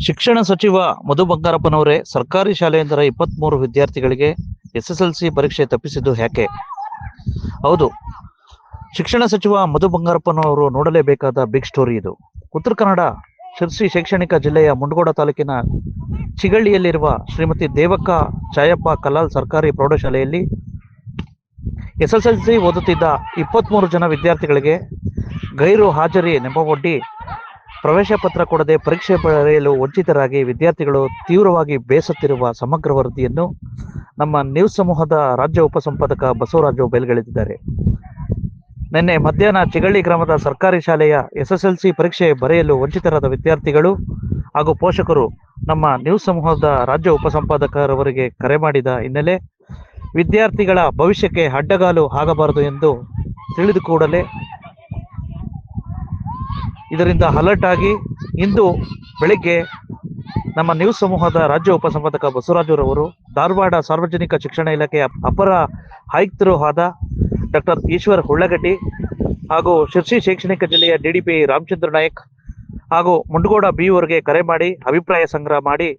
ಶಿಕ್ಷಣ ಸಚಿವ ಮಧು ಬಂಗಾರಪ್ಪನವರೇ, ಸರ್ಕಾರಿ ಶಾಲೆಯೊಂದರ 23 ವಿದ್ಯಾರ್ಥಿಗಳಿಗೆ ಎಸ್ಎಸ್ಎಲ್ಸಿ ಪರೀಕ್ಷೆ ತಪ್ಪಿಸಿದ್ದು ಯಾಕೆ? ಹೌದು, ಶಿಕ್ಷಣ ಸಚಿವ ಮಧು ಬಂಗಾರಪ್ಪನವರು ನೋಡಲೇಬೇಕಾದ ಬಿಗ್ ಸ್ಟೋರಿ ಇದು. ಉತ್ತರ ಕನ್ನಡ ಶಿರ್ಸಿ ಶೈಕ್ಷಣಿಕ ಜಿಲ್ಲೆಯ ಮುಂಡಗೋಡ ತಾಲೂಕಿನ ಚಿಗಳ್ಳಿಯಲ್ಲಿರುವ ಶ್ರೀಮತಿ ದೇವಕ್ಕ ಛಾಯಪ್ಪ ಕಲಾಲ್ ಸರ್ಕಾರಿ ಪ್ರೌಢಶಾಲೆಯಲ್ಲಿ ಎಸ್ಎಸ್ಎಲ್ಸಿ ಓದುತ್ತಿದ್ದ 23 ಜನ ವಿದ್ಯಾರ್ಥಿಗಳಿಗೆ ಗೈರು ಹಾಜರಿ ನೆಪವೊಡ್ಡಿ ಪ್ರವೇಶ ಪತ್ರ ಕೊಡದೆ ಪರೀಕ್ಷೆ ಬರೆಯಲು ವಂಚಿತರಾಗಿ ವಿದ್ಯಾರ್ಥಿಗಳು ತೀವ್ರವಾಗಿ ಬೇಸತ್ತಿರುವ ಸಮಗ್ರ ವರದಿಯನ್ನು ನಮ್ಮ ನ್ಯೂಸ್ ಸಮೂಹದ ರಾಜ್ಯ ಉಪಸಂಪಾದಕ ಬಸವರಾಜು ಬಯಲ್ಗೆಳೆದಿದ್ದಾರೆ. ನಿನ್ನೆ ಮಧ್ಯಾಹ್ನ ಚಿಗಳ್ಳಿ ಗ್ರಾಮದ ಸರ್ಕಾರಿ ಶಾಲೆಯ ಎಸ್ಎಸ್ಎಲ್ಸಿ ಪರೀಕ್ಷೆ ಬರೆಯಲು ವಂಚಿತರಾದ ವಿದ್ಯಾರ್ಥಿಗಳು ಹಾಗೂ ಪೋಷಕರು ನಮ್ಮ ನ್ಯೂಸ್ ಸಮೂಹದ ರಾಜ್ಯ ಉಪಸಂಪಾದಕರವರಿಗೆ ಕರೆ ಮಾಡಿದ ಹಿನ್ನೆಲೆ ವಿದ್ಯಾರ್ಥಿಗಳ ಭವಿಷ್ಯಕ್ಕೆ ಅಡ್ಡಗಾಲು ಆಗಬಾರದು ಎಂದು ತಿಳಿದು ಕೂಡಲೇ ಇದರಿಂದ ಅಲರ್ಟ್ ಆಗಿ ಇಂದು ಬೆಳಿಗ್ಗೆ ನಮ್ಮ ನ್ಯೂಸ್ ಸಮೂಹದ ರಾಜ್ಯ ಉಪಸಂಪಾದಕ ಬಸವರಾಜುರವರು ಧಾರವಾಡ ಸಾರ್ವಜನಿಕ ಶಿಕ್ಷಣ ಇಲಾಖೆಯ ಅಪರ ಆಯುಕ್ತರು ಆದ ಡಾಕ್ಟರ್ ಈಶ್ವರ್ ಹುಳ್ಳಗಡ್ಡಿ ಹಾಗೂ ಶಿರ್ಸಿ ಶೈಕ್ಷಣಿಕ ಜಿಲ್ಲೆಯ ಡಿಡಿಪಿ ರಾಮಚಂದ್ರ ನಾಯಕ್ ಹಾಗೂ ಮುಂಡಗೋಡ ಬಿಯವರಿಗೆ ಕರೆ ಮಾಡಿ ಅಭಿಪ್ರಾಯ ಸಂಗ್ರಹ ಮಾಡಿ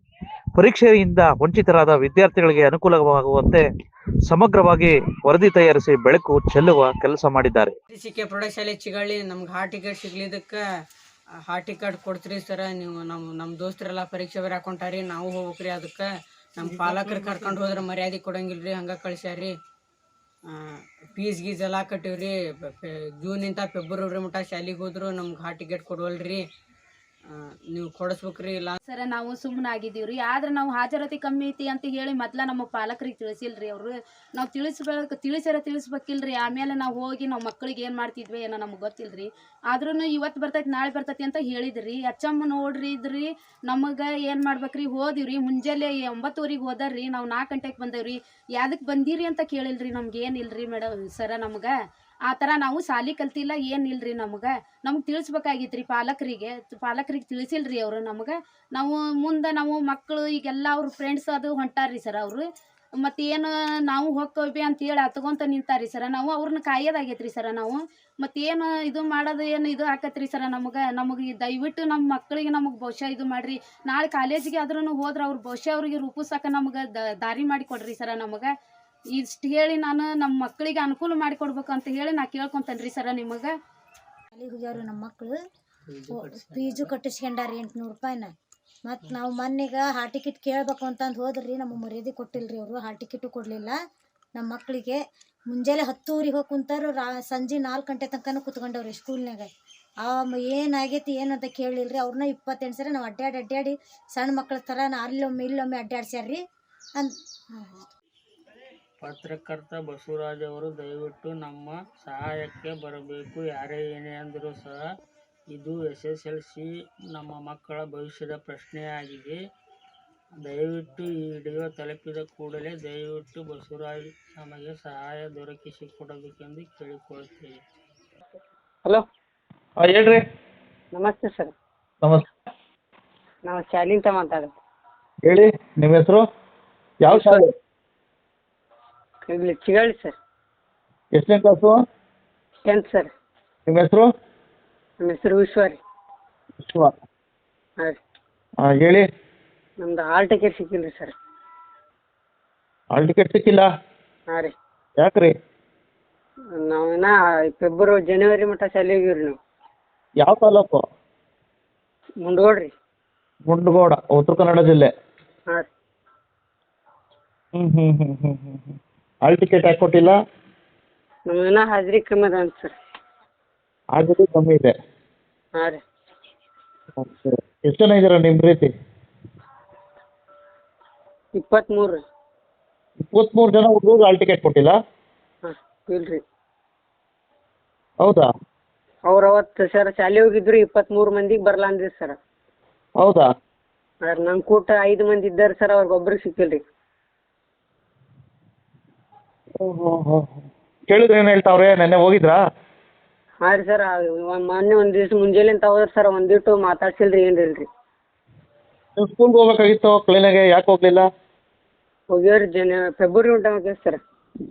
ಪರೀಕ್ಷೆಯಿಂದ ವಂಚಿತರಾದ ವಿದ್ಯಾರ್ಥಿಗಳಿಗೆ ಅನುಕೂಲವಾಗುವಂತೆ ಸಮಗ್ರವಾಗಿ ವರದಿ ತಯಾರಿಸಿ ಬೆಳಕು ಚೆಲ್ಲುವ ಕೆಲಸ ಮಾಡಿದ್ದಾರೆ. ಪ್ರೌಢಶಾಲೆ ಚಿಗಳ್ಳಿ ನಮ್ಗೆ ಹಾಲ್ ಟಿಕೆಟ್ ಸಿಗ್ಲಿದ್ದಕ್ಕೆ ಹಾಲ್ ಟಿಕೆಟ್ ಕೊಡ್ತೀರಿ ಸರ, ನೀವು ನಮ್ಮ ದೋಸ್ತರೆಲ್ಲ ಪರೀಕ್ಷೆ ಬರೀ ಹಾಕೊಂಟಾರಿ, ನಾವು ಹೋಗ್ಬೇಕ್ರಿ. ಅದಕ್ಕೆ ನಮ್ಮ ಪಾಲಕರು ಕರ್ಕೊಂಡು ಹೋದ್ರೆ ಮರ್ಯಾದೆ ಕೊಡಂಗಿಲ್ರಿ, ಹಂಗೆ ಕಳ್ಸ್ಯಾರಿ. ಫೀಸ್ ಗೀಸ್ ಎಲ್ಲ ಕಟ್ಟಿವ್ರಿ. ಜೂನಿಂದ ಫೆಬ್ರವರಿ ಮಟ್ಟ ಶಾಲೆಗೆ ಹೋದ್ರು ನಮ್ಗೆ ಹಾಲ್ ಟಿಕೆಟ್ ಕೊಡವಲ್ರಿ, ನೀವು ಕೊಡಿಸ್ಬೇಕ್ರಿ. ಇಲ್ಲ ಸರ, ನಾವು ಸುಮ್ಮನೆ ಆಗಿದ್ದೀವ್ರಿ. ಆದ್ರೆ ನಾವು ಹಾಜರಾತಿ ಕಮ್ಮಿ ಐತಿ ಅಂತ ಹೇಳಿ ಮೊದ್ಲ ನಮ್ಮ ಪಾಲಕರಿಗೆ ತಿಳಿಸಿಲ್ರಿ. ಅವರು ನಾವು ತಿಳಿಸ್ಬೇಕಿಲ್ರಿ. ಆಮೇಲೆ ನಾವು ಹೋಗಿ ನಾವು ಮಕ್ಕಳಿಗೆ ಏನು ಮಾಡ್ತಿದ್ವಿ ಏನೋ ನಮ್ಗೆ ಗೊತ್ತಿಲ್ರಿ. ಆದ್ರೂ ಇವತ್ತು ಬರ್ತೈತಿ ನಾಳೆ ಬರ್ತೈತಿ ಅಂತ ಹೇಳಿದ್ರಿ. ಅಚ್ಚಮ್ಮ ನೋಡ್ರಿ ಇದ್ರಿ, ನಮಗೆ ಏನು ಮಾಡ್ಬೇಕ್ರಿ, ಹೋದಿವ್ರಿ. ಮುಂಜಾನೆ 9:00 ಹೋದಾರ್ರಿ, ನಾವು 4 ಗಂಟೆಗೆ ಬಂದೇವ್ರಿ. ಯಾವ್ದಕ್ಕೆ ಬಂದಿರಿ ಅಂತ ಕೇಳಿಲ್ರಿ. ನಮ್ಗೆ ಏನಿಲ್ರಿ ಮೇಡಮ್ ಸರ, ನಮ್ಗೆ ಆ ಥರ ನಾವು ಶಾಲೆ ಕಲ್ತಿಲ್ಲ ಏನಿಲ್ರಿ. ನಮ್ಗೆ ತಿಳಿಸ್ಬೇಕಾಗಿತ್ರಿ ಪಾಲಕರಿಗೆ ತಿಳಿಸಿಲ್ರಿ ಅವರು ನಮ್ಗೆ. ನಾವು ಮುಂದೆ ನಾವು ಮಕ್ಕಳು ಈಗೆಲ್ಲ ಅವ್ರ ಫ್ರೆಂಡ್ಸ್ ಅದು ಹೊಂಟಾರ್ರಿ ಸರ್. ಅವರು ಮತ್ತೇನು ನಾವು ಹೋಗ್ತೀವಿ ಅಂತೇಳಿ ಹತ್ಕೊಂತ ನಿಂತಾರಿ ಸರ. ನಾವು ಅವ್ರನ್ನ ಕಾಯೋದಾಗೈತ್ರಿ ಸರ. ನಾವು ಮತ್ತೇನು ಇದು ಮಾಡೋದು ಏನು ಇದು ಆಕತ್ರಿ ಸರ. ನಮಗೆ ದಯವಿಟ್ಟು ನಮ್ಮ ಮಕ್ಕಳಿಗೆ ನಮಗೆ ಭವಿಷ್ಯ ಇದು ಮಾಡಿರಿ. ನಾಳೆ ಕಾಲೇಜಿಗೆ ಆದ್ರೂ ಹೋದ್ರೆ ಅವ್ರ ಭವಿಷ್ಯ ಅವ್ರಿಗೆ ರೂಪಿಸಕ್ಕೆ ನಮ್ಗೆ ದಾರಿ ಮಾಡಿ ಕೊಡ್ರಿ ಸರ. ನಮಗೆ ಇಷ್ಟು ಹೇಳಿ ನಾನು ನಮ್ಮ ಮಕ್ಕಳಿಗೆ ಅನುಕೂಲ ಮಾಡಿಕೊಡ್ಬೇಕು ಅಂತ ಹೇಳಿ ನಾ ಕೇಳ್ಕೊತೇನೆ ಸರ. ನಿಮಗೆ ಅಲ್ಲಿಗೆ ಹೋಗ್ಯಾವ್ರಿ ನಮ್ಮ ಮಕ್ಕಳು, ಫೀಸು ಕಟ್ಟಿಸ್ಕೊಂಡಾರ 800 ರೂಪಾಯಿನ. ಮತ್ತು ನಾವು ಮೊನ್ನೆಗೆ ಹಾಲ್ ಟಿಕೆಟ್ ಕೇಳ್ಬೇಕು ಅಂತಂದು ಹೋದ್ರಿ, ನಮಗೆ ಮರ್ಯಾದೆ ಕೊಟ್ಟಿಲ್ರಿ ಅವರು. ಹಾಲ್ ಟಿಕೆಟು ಕೊಡಲಿಲ್ಲ ನಮ್ಮ ಮಕ್ಕಳಿಗೆ. ಮುಂಜಾನೆ 10:00 ಹೋಗಿ ಕುಂತಾರು, ಸಂಜೆ 4 ಗಂಟೆ ತನಕ ಕುತ್ಕೊಂಡವ್ರಿ ಸ್ಕೂಲ್ನಾಗ. ಏನಾಗೈತಿ ಏನು ಅಂತ ಕೇಳಿಲ್ರಿ. ಅವ್ರನ್ನ 28 ಸರಿ ನಾವು ಅಡ್ಡಾಡಿ ಸಣ್ಣ ಮಕ್ಕಳ ಥರ ಅಲ್ಲೊಮ್ಮೆ ಇಲ್ಲೊಮ್ಮೆ ಅಡ್ಡಾಡ್ಸ್ಯಾರ್ರಿ ಅಂತ. ಪತ್ರಕರ್ತ ಬಸವರಾಜ್ ಅವರು ದಯವಿಟ್ಟು ನಮ್ಮ ಸಹಾಯಕ್ಕೆ ಬರಬೇಕು. ಯಾರೇ ಏನೇ ಅಂದರೂ ಸಹ ಇದು SSLC ನಮ್ಮ ಮಕ್ಕಳ ಭವಿಷ್ಯದ ಪ್ರಶ್ನೆಯಾಗಿದೆ. ದಯವಿಟ್ಟು ಈ ವಿಡಿಯೋ ತಲುಪಿದ ಕೂಡಲೇ ದಯವಿಟ್ಟು ಬಸವರಾಜ್ ನಮಗೆ ಸಹಾಯ ದೊರಕಿಸಿಕೊಡಬೇಕೆಂದು ಕೇಳಿಕೊಳ್ಳುತ್ತೇವೆ. ಹಲೋ, ಹೇಳ್ರಿ. ನಮಸ್ತೆ ಸರ್. ನಮಸ್ತೆ. ನಾವು ಶಾಲಿಂತ ಮಾತಾಡೋದು. ಹೇಳಿ, ನಿಮ್ಮ ಹೆಸರು? ಯಾವ ಶಾಲೆ? ಇಲ್ಲಿ ಚಿಗಳ್ಳಿ ಸರ್. ಎಷ್ಟನೇ ಕ್ಲಾಸು? 10th sir. ನಿಮ್ಮ ಹೆಸರು? ನಮ್ಮ ಹೆಸರು ವಿಶ್ವ ರೀ. ವಿಶ್ವ. ಹಾಂ ರೀ. ಹೇಳಿ. ನಮ್ದು ಹಾಲ್ ಟಿಕೆಟ್ ಸಿಕ್ಕಿಲ್ರಿ ಸರ್. ಹಾಲ್ ಟಿಕೆಟ್ ಸಿಕ್ಕಿಲ್ಲ? ಹಾಂ ರೀ. ಯಾಕ್ರಿ? ನಾವಿನ್ನ ಜನವರಿ ಮಟ್ಟ ಶಾಲೆ ಹೋಗಿವ್ರಿ ನಾವು. ಯಾವ ತಾಲೂಕು? ಮುಂಡಗೋಡ ರೀ. ಮುಂಡಗೋಡ, ಉತ್ತರ ಕನ್ನಡ ಜಿಲ್ಲೆ. ಹಾಂ ರೀ. ಹಾಲ್ ಟಿಕೆಟ್ ಯಾಕೆ ಕೊಟ್ಟಿಲ್ಲ? ನಮ್ದಿನ್ನ ಹಾಜರಿ ಕಮ್ಮಿ ಅದ ಅಂತ ಸರ್. ಹಾಜರಿ ಕಮ್ಮಿ ಇದೆ. ಹಾಂ ರೀ. ಎಷ್ಟು ಜನ ಇದ್ದೀರಾ ನಿಮ್ಮ ರೀತಿ? 23 ರೀ. 23 ಜನ ಹುಡುಗರು ಹಾಲ್ ಟಿಕೆಟ್ ಕೊಟ್ಟಿಲ್ಲ? ಹಾಂ, ಇಲ್ರಿ. ಹೌದಾ? ಅವ್ರು ಅವತ್ತು ಸರ್ ಶಾಲೆ ಹೋಗಿದ್ರು, 23 ಮಂದಿಗೆ ಬರಲ್ಲ ಅಂದ್ರಿ ಸರ್. ಹೌದಾ? ನಮ್ಮ ಕೂಟ 5 ಮಂದಿ ಇದ್ದಾರೆ ಸರ್, ಅವ್ರಿಗೊಬ್ರಿಗೆ ಸಿಕ್ಕಿಲ್ರಿ. ಕೇಳಿದ್ರೆ ಏನು ಹೇಳ್ತಾವ್ರೆ? ನೆನ್ನೆ ಹೋಗಿದ್ರಾ? ಹಾಂ ರೀ ಸರ್. ಮೊನ್ನೆ ಒಂದು ದಿವ್ಸ ಮುಂಜಾನೆ ಅಂತ ಹೋದ್ರೆ ಸರ್, ಒಂದಿಟ್ಟು ಮಾತಾಡ್ಸಿಲ್ರಿ, ಏನು ಇಲ್ರಿ. ನೀವು ಸ್ಕೂಲ್ಗೆ ಹೋಗ್ಬೇಕಾಗಿತ್ತು, ಕ್ಲೀನಾಗೆ ಯಾಕೆ ಹೋಗಲಿಲ್ಲ? ಹೋಗ್ಯಾವ್ರಿ ಫೆಬ್ರವರಿ ಮಟ್ಟ ಹೋಗ್ಯಾವ ಸರ್.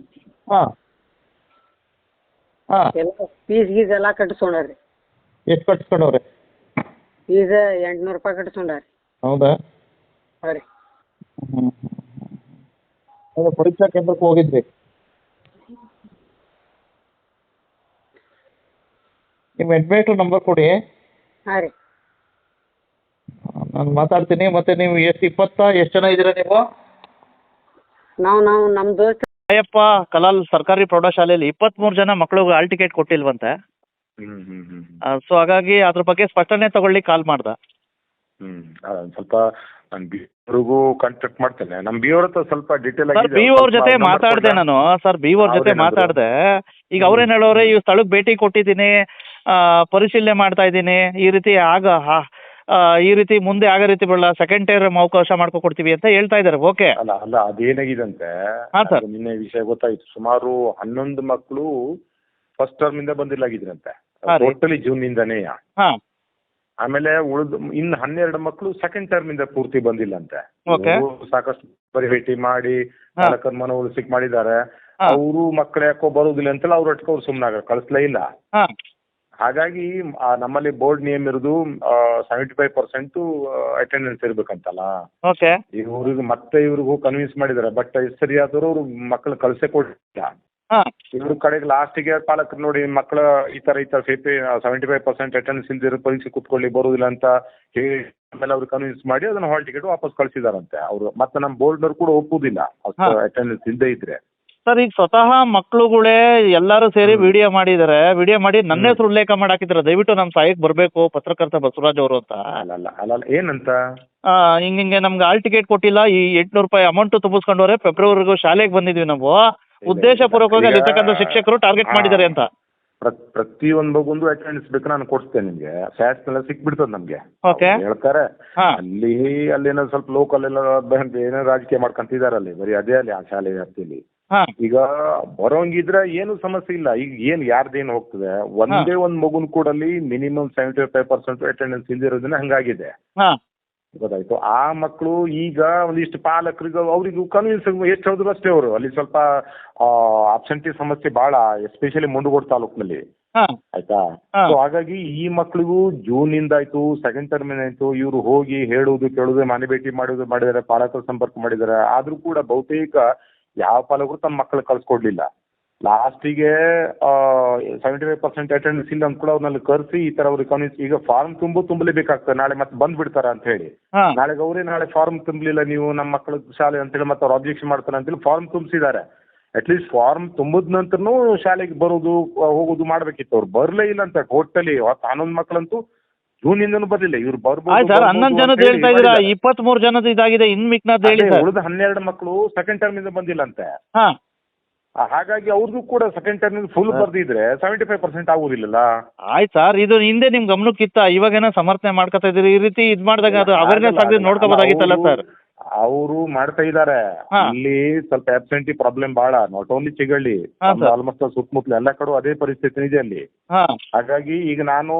ಹಾಂ ಹಾಂ. ಎಲ್ಲ ಫೀಸ್ ಗೀಸ್ ಎಲ್ಲ ಕಟ್ಟಿಸ್ಕೊಂಡಾರ್ರಿ. ಎಷ್ಟು ಕಟ್ಸ್ಕೊಂಡವ್ರೆ? ಫೀಸ್ 800 ರೂಪಾಯಿ ಕಟ್ಟಿಸ್ಕೊಂಡಾರ್ರಿ. ಹೌದಾ? ಹಾಂ ರೀ. ಅದೇ ಪರೀಕ್ಷಾ ಕೇಂದ್ರಕ್ಕೆ ಹೋಗಿದ್ರಿ? ನಿಮ್ಮ ಹೆಡ್ಮೇಟ್ರ್ ನಂಬರ್ ಕೊಡಿ, ಹಾಂ ರೀ. ನಾನು ಮಾತಾಡ್ತೀನಿ. ಮತ್ತೆ ನೀವು ಎಷ್ಟು ಜನ ಇದ್ದೀರಾ ನೀವು? ನಾವು ನಮ್ಮ ದೋಸ್ತ ಅಯ್ಯಪ್ಪ ಕಲಾಲ್ ಸರ್ಕಾರಿ ಪ್ರೌಢಶಾಲೆಯಲ್ಲಿ 23 ಜನ ಮಕ್ಕಳಿಗೆ ಹಾಲ್ ಟಿಕೆಟ್ ಕೊಟ್ಟಿಲ್ವಂತೆ. ಸೊ ಹಾಗಾಗಿ ಅದ್ರ ಬಗ್ಗೆ ಸ್ಪಷ್ಟನೆ ತಗೊಳ್ಳಿ ಕಾಲ್ ಮಾಡ್ದೆ. ಸ್ವಲ್ಪ ನಾನು ಬಿ ಅವ್ರಿಗೂ ಕಾಂಟ್ಯಾಕ್ಟ್ ಮಾಡ್ತೇನೆ. ನಮ್ಮ ಬಿ ಅವ್ರ ಹತ್ರ ಸ್ವಲ್ಪ ಡೀಟೇಲ್ ಸರ್ ಬಿ ಅವ್ರ ಜೊತೆ ಮಾತಾಡಿದೆ ನಾನು. ಸರ್ ಬಿ ಅವ್ರ ಜೊತೆ ಮಾತಾಡಿದೆ. ಈಗ ಅವ್ರೇನು ಹೇಳೋರೆ, ಈ ಸ್ಥಳಕ್ಕೆ ಭೇಟಿ ಕೊಟ್ಟಿದ್ದೀನಿ, ಪರಿಶೀಲನೆ ಮಾಡ್ತಾ ಇದ್ದೀನಿ, ಈ ರೀತಿ ಮುಂದೆ ಆಗೋ ರೀತಿ ಬರಲ್ಲ, ಸೆಕೆಂಡ್ ಟೈಮ್ ಅವಕಾಶ ಮಾಡ್ಕೊಡ್ತೀವಿ ಅಂತ ಹೇಳ್ತಾ ಇದ್ದಾರೆ. ಓಕೆ ಅಲ್ಲ ಅದೇನಾಗಿದಂತೆ, ಹಾಂ ಸರ್. ನಿನ್ನೆ ವಿಷಯ ಗೊತ್ತಾಯ್ತು. ಸುಮಾರು 11 ಮಕ್ಕಳು ಫಸ್ಟ್ ಟರ್ಮ್ ಇಂದ ಬಂದಿಲ್ಲಾಗಿದ್ರಂತೆ, ಹಾಂ ರೀ. ಟೋಟಲಿ ಜೂನ್ ನಿಂದಾನೇ. ಹಾಂ ಆಮೇಲೆ ಇನ್ನು 12 ಮಕ್ಕಳು ಸೆಕೆಂಡ್ ಟರ್ಮ್ ಇಂದ ಪೂರ್ತಿ ಬಂದಿಲ್ಲಂತೆ. ಓಕೆ. ಇವ್ರು ಸಾಕಷ್ಟು ಭೇಟಿ ಮಾಡಿ ಪಾಲಕರ ಮನವೊಲಿಸಿಕ್ ಮಾಡಿದ್ದಾರೆ. ಹಾಂ. ಅವರು ಮಕ್ಕಳು ಯಾಕೋ ಬರುದಿಲ್ಲ ಅಂತೇಳಿ ಅವ್ರ ಒಟ್ಟಿಗೆ ಅವ್ರು ಸುಮ್ಮನಾಗ ಕಳಿಸ್ಲೇ ಇಲ್ಲ. ಹಾಂ ಹಾಗಾಗಿ ನಮ್ಮಲ್ಲಿ ಬೋರ್ಡ್ ನಿಯಮ ಇರೋದು 75% ಅಟೆಂಡೆನ್ಸ್ ಇರ್ಬೇಕಂತಲ್ಲ. ಓಕೆ. ಇವ್ರಿಗೂ ಕನ್ವಿನ್ಸ್ ಮಾಡಿದ್ದಾರೆ. ಬಟ್ ಸರಿಯಾದವರು ಅವ್ರು ಮಕ್ಕಳು ಕಳ್ಸೇ ಕೊಟ್ಟಿಲ್ಲ. ಹಾಂ ಇವ್ರ ಕಡೆಗೆ ಲಾಸ್ಟಿಗೆ ಪಾಲಕರು ನೋಡಿ ಮಕ್ಕಳ ಈ ತರ 75% ಅಟೆಂಡೆನ್ಸ್ ಇಲ್ದಿರೋ ಪರೀಕ್ಷೆ ಕುತ್ಕೊಳ್ಳಿ ಬರುದಿಲ್ಲ ಅಂತ ಹೇಳಿ ಆಮೇಲೆ ಅವ್ರು ಕನ್ವಿನ್ಸ್ ಮಾಡಿ ಅದನ್ನ ಹಾಲ್ ಟಿಕೆಟ್ ವಾಪಸ್ ಕಳ್ಸಿದಾರಂತೆ ಅವರು. ಮತ್ತೆ ನಮ್ಮ ಬೋರ್ಡ್ನವ್ರು ಕೂಡ ಒಪ್ಪುದಿಲ್ಲ ಅಷ್ಟು ಅಟೆಂಡೆನ್ಸ್ ಇಲ್ಲದೆ ಇದ್ರೆ. ಸರ್ ಈಗ ಸ್ವತಃ ಮಕ್ಕಳುಗಳೇ ಎಲ್ಲರೂ ಸೇರಿ ವಿಡಿಯೋ ಮಾಡಿದ್ದಾರೆ. ವಿಡಿಯೋ ಮಾಡಿ ನನ್ನ ಹೆಸರು ಉಲ್ಲೇಖ ಮಾಡಿ ಹಾಕಿದ್ದಾರೆ, ದಯವಿಟ್ಟು ನಮ್ಮ ಸಹಾಯಕ್ಕೆ ಬರಬೇಕು ಪತ್ರಕರ್ತ ಬಸವರಾಜ್ ಅವರು ಅಂತ. ಅಲ್ಲ ಏನಂತ ಹಿಂಗೆ ನಮ್ಗೆ ಹಾಲ್ ಟಿಕೆಟ್ ಕೊಟ್ಟಿಲ್ಲ, ಈ 800 ರೂಪಾಯಿ ಅಮೌಂಟ್ ತುಂಬಿಸ್ಕೊಂಡವ್ರೆ, ಫೆಬ್ರವರಿಗೂ ಶಾಲೆಗೆ ಬಂದಿದ್ವಿ ನಾವು, ಉದ್ದೇಶಪೂರ್ವಕವಾಗಿ ಅಲ್ಲಿರ್ತಕ್ಕಂಥ ಶಿಕ್ಷಕರು ಟಾರ್ಗೆಟ್ ಮಾಡಿದ್ದಾರೆ ಅಂತ. ಪ್ರತಿಯೊಂದು ಮಗುಂದು ಅಟೆಂಡೆನ್ಸ್ ಬೇಕು, ನಾನು ಕೊಡ್ತೇನೆ ನಿಮ್ಗೆ. ಸ್ಯಾಟ್ಸ್ ಎಲ್ಲ ಸಿಕ್ಬಿಡ್ತದೆ ನಮ್ಗೆ. ಓಕೆ. ಹೇಳ್ತಾರೆ ಹಾಂ ಅಲ್ಲೇನೋ ಸ್ವಲ್ಪ ಲೋಕಲ್ ಎಲ್ಲ ಏನೋ ರಾಜಕೀಯ ಮಾಡ್ಕೊಂತಿದಾರೆ ಅಲ್ಲಿ, ಬರೀ ಅದೇ ಅಲ್ಲಿ ಆ ಶಾಲೆ ವ್ಯಾಪ್ತಿಯಲ್ಲಿ. ಹಾಂ ಈಗ ಬರೋಂಗಿದ್ರೆ ಏನು ಸಮಸ್ಯೆ ಇಲ್ಲ. ಈಗ ಏನ್ ಯಾರ್ದೇನು ಹೋಗ್ತದೆ, ಒಂದೇ ಒಂದ್ ಮಗುನ್ ಕೂಡಲ್ಲಿ ಮಿನಿಮಮ್ 75% ಅಟೆಂಡೆನ್ಸ್ ಇಲ್ದಿರೋದನ್ನ ಹಂಗಾಗಿದೆ. ಹಾಂ ಗೊತ್ತಾಯ್ತು. ಆ ಮಕ್ಕಳು ಈಗ ಒಂದಿಷ್ಟು ಪಾಲಕರಿಗೆ ಅವ್ರಿಗೂ ಕನ್ವಿನ್ಸ್ ಎಷ್ಟು ಹೇಳಿದ್ರು ಅಷ್ಟೇ. ಅವರು ಅಲ್ಲಿ ಸ್ವಲ್ಪ ಅಬ್ಸೆಂಟಿ ಸಮಸ್ಯೆ ಬಹಳ, ಎಸ್ಪೆಷಲಿ ಮುಂಡಗೋಡ್ ತಾಲೂಕಿನಲ್ಲಿ. ಹಾಂ ಆಯ್ತಾ. ಸೊ ಹಾಗಾಗಿ ಈ ಮಕ್ಕಳಿಗೂ ಜೂನ್ ಇಂದ ಆಯ್ತು, ಸೆಕೆಂಡ್ ಟರ್ಮ್ ಆಯ್ತು, ಇವ್ರು ಹೋಗಿ ಹೇಳುವುದು ಕೇಳುದು, ಮನೆ ಭೇಟಿ ಮಾಡಿದ್ದಾರೆ, ಪಾಲಕರ ಸಂಪರ್ಕ ಮಾಡಿದ್ದಾರೆ. ಆದ್ರೂ ಕೂಡ ಬಹುತೇಕ ಯಾವ ಪಾಲಕರು ತಮ್ಮ ಮಕ್ಕಳು ಕಳ್ಸಿಕೊಡ್ಲಿಲ್ಲ. ಲಾಸ್ಟಿಗೆ 75% ಅಟೆಂಡೆನ್ಸ್ ಇಲ್ಲ ಅಂತ ಕೂಡ ಅವ್ರನ್ನಲ್ಲಿ ಕರೆಸಿ ಈ ತರ ಅವ್ರಿಗೆ ಕನ್ವಿನ್ಸ್, ಈಗ ಫಾರ್ಮ್ ತುಂಬಲೇಬೇಕಾಗ್ತದೆ, ನಾಳೆ ಮತ್ತೆ ಬಂದ್ಬಿಡ್ತಾರ ಅಂತ ಹೇಳಿ. ಹಾಂ ನಾಳೆ ಫಾರ್ಮ್ ತುಂಬಲಿಲ್ಲ ನೀವು ನಮ್ಮ ಮಕ್ಕಳ ಶಾಲೆ ಅಂತೇಳಿ ಮತ್ತೆ ಅವ್ರು ಅಬ್ಜೆಕ್ಷನ್ ಮಾಡ್ತಾರೆ ಅಂತೇಳಿ ಫಾರ್ಮ್ ತುಂಬಿಸಿದ್ದಾರೆ. ಅಟ್ಲೀಸ್ಟ್ ಫಾರ್ಮ್ ತುಂಬಿದ ನಂತರನೂ ಶಾಲೆಗೆ ಬರೋದು ಹೋಗೋದು ಮಾಡ್ಬೇಕಿತ್ತು. ಅವ್ರು ಬರ್ಲೇ ಇಲ್ಲ ಅಂತ ಟೋಟಲಿ 11 ಮಕ್ಕಳಂತೂ ಜೂನ್ ಇಂದನೂ ಬರ್ಲಿಲ್ಲ. ಇವ್ರು ಆಯ್ತು ಸರ್, 11 ಜನದ ಹೇಳ್ತಾ ಇದ್ದೀರಾ, 23 ಜನದ ಇದಾಗಿದೆ, ಇನ್ ಮಿಕ್ನಾದ್ ಹೇಳಿ ಸರ್. ಉಳಿದ 12 ಮಕ್ಕಳು ಸೆಕೆಂಡ್ ಟರ್ಮ್ ಇಂದ ಬಂದಿಲ್ಲ ಅಂತೆ. ಹಾಂ ಹಾಗಾಗಿ ಅವ್ರಿಗೂ ಕೂಡ ಸೆಕೆಂಡ್ ಟರ್ಮ್ ಫುಲ್ ಬರ್ದಿದ್ರೆ 75% ಆಗುದಿಲ್ಲಲ್ಲ. ಆಯ್ತು ಸರ್, ಇದು ಹಿಂದೆ ನಿಮ್ ಗಮನಕ್ಕಿತ್ತ, ಇವಾಗೇನೋ ಸಮರ್ಥನೆ ಮಾಡ್ಕೊತಾ ಇದೀರಿ. ಈ ರೀತಿ ಇದ್ ಮಾಡಿದಾಗ ಅದು ಅವೇರ್ನೆಸ್ ಆಗಿ ನೋಡ್ಕೋಬೋದಾಗಿತ್ತಲ್ಲ ಸರ್. ಅವರು ಮಾಡ್ತಾ ಇದ್ದಾರೆ. ಹಾ. ಇಲ್ಲಿ ಸ್ವಲ್ಪ ಆಬ್ಸೆಂಟಿ ಪ್ರಾಬ್ಲಮ್ ಬಹಳ, ನಾಟ್ ಓನ್ಲಿ ಚಿಗಳ್ಳಿ, ಹಾ, ಸರ್. ಆಲ್ಮೋಸ್ಟ್ ಸುತ್ತಮುತ್ತಲು ಎಲ್ಲ ಕಡೆ ಅದೇ ಪರಿಸ್ಥಿತಿ ಇದೆ ಅಲ್ಲಿ. ಹಾ ಹಾಗಾಗಿ ಈಗ ನಾನು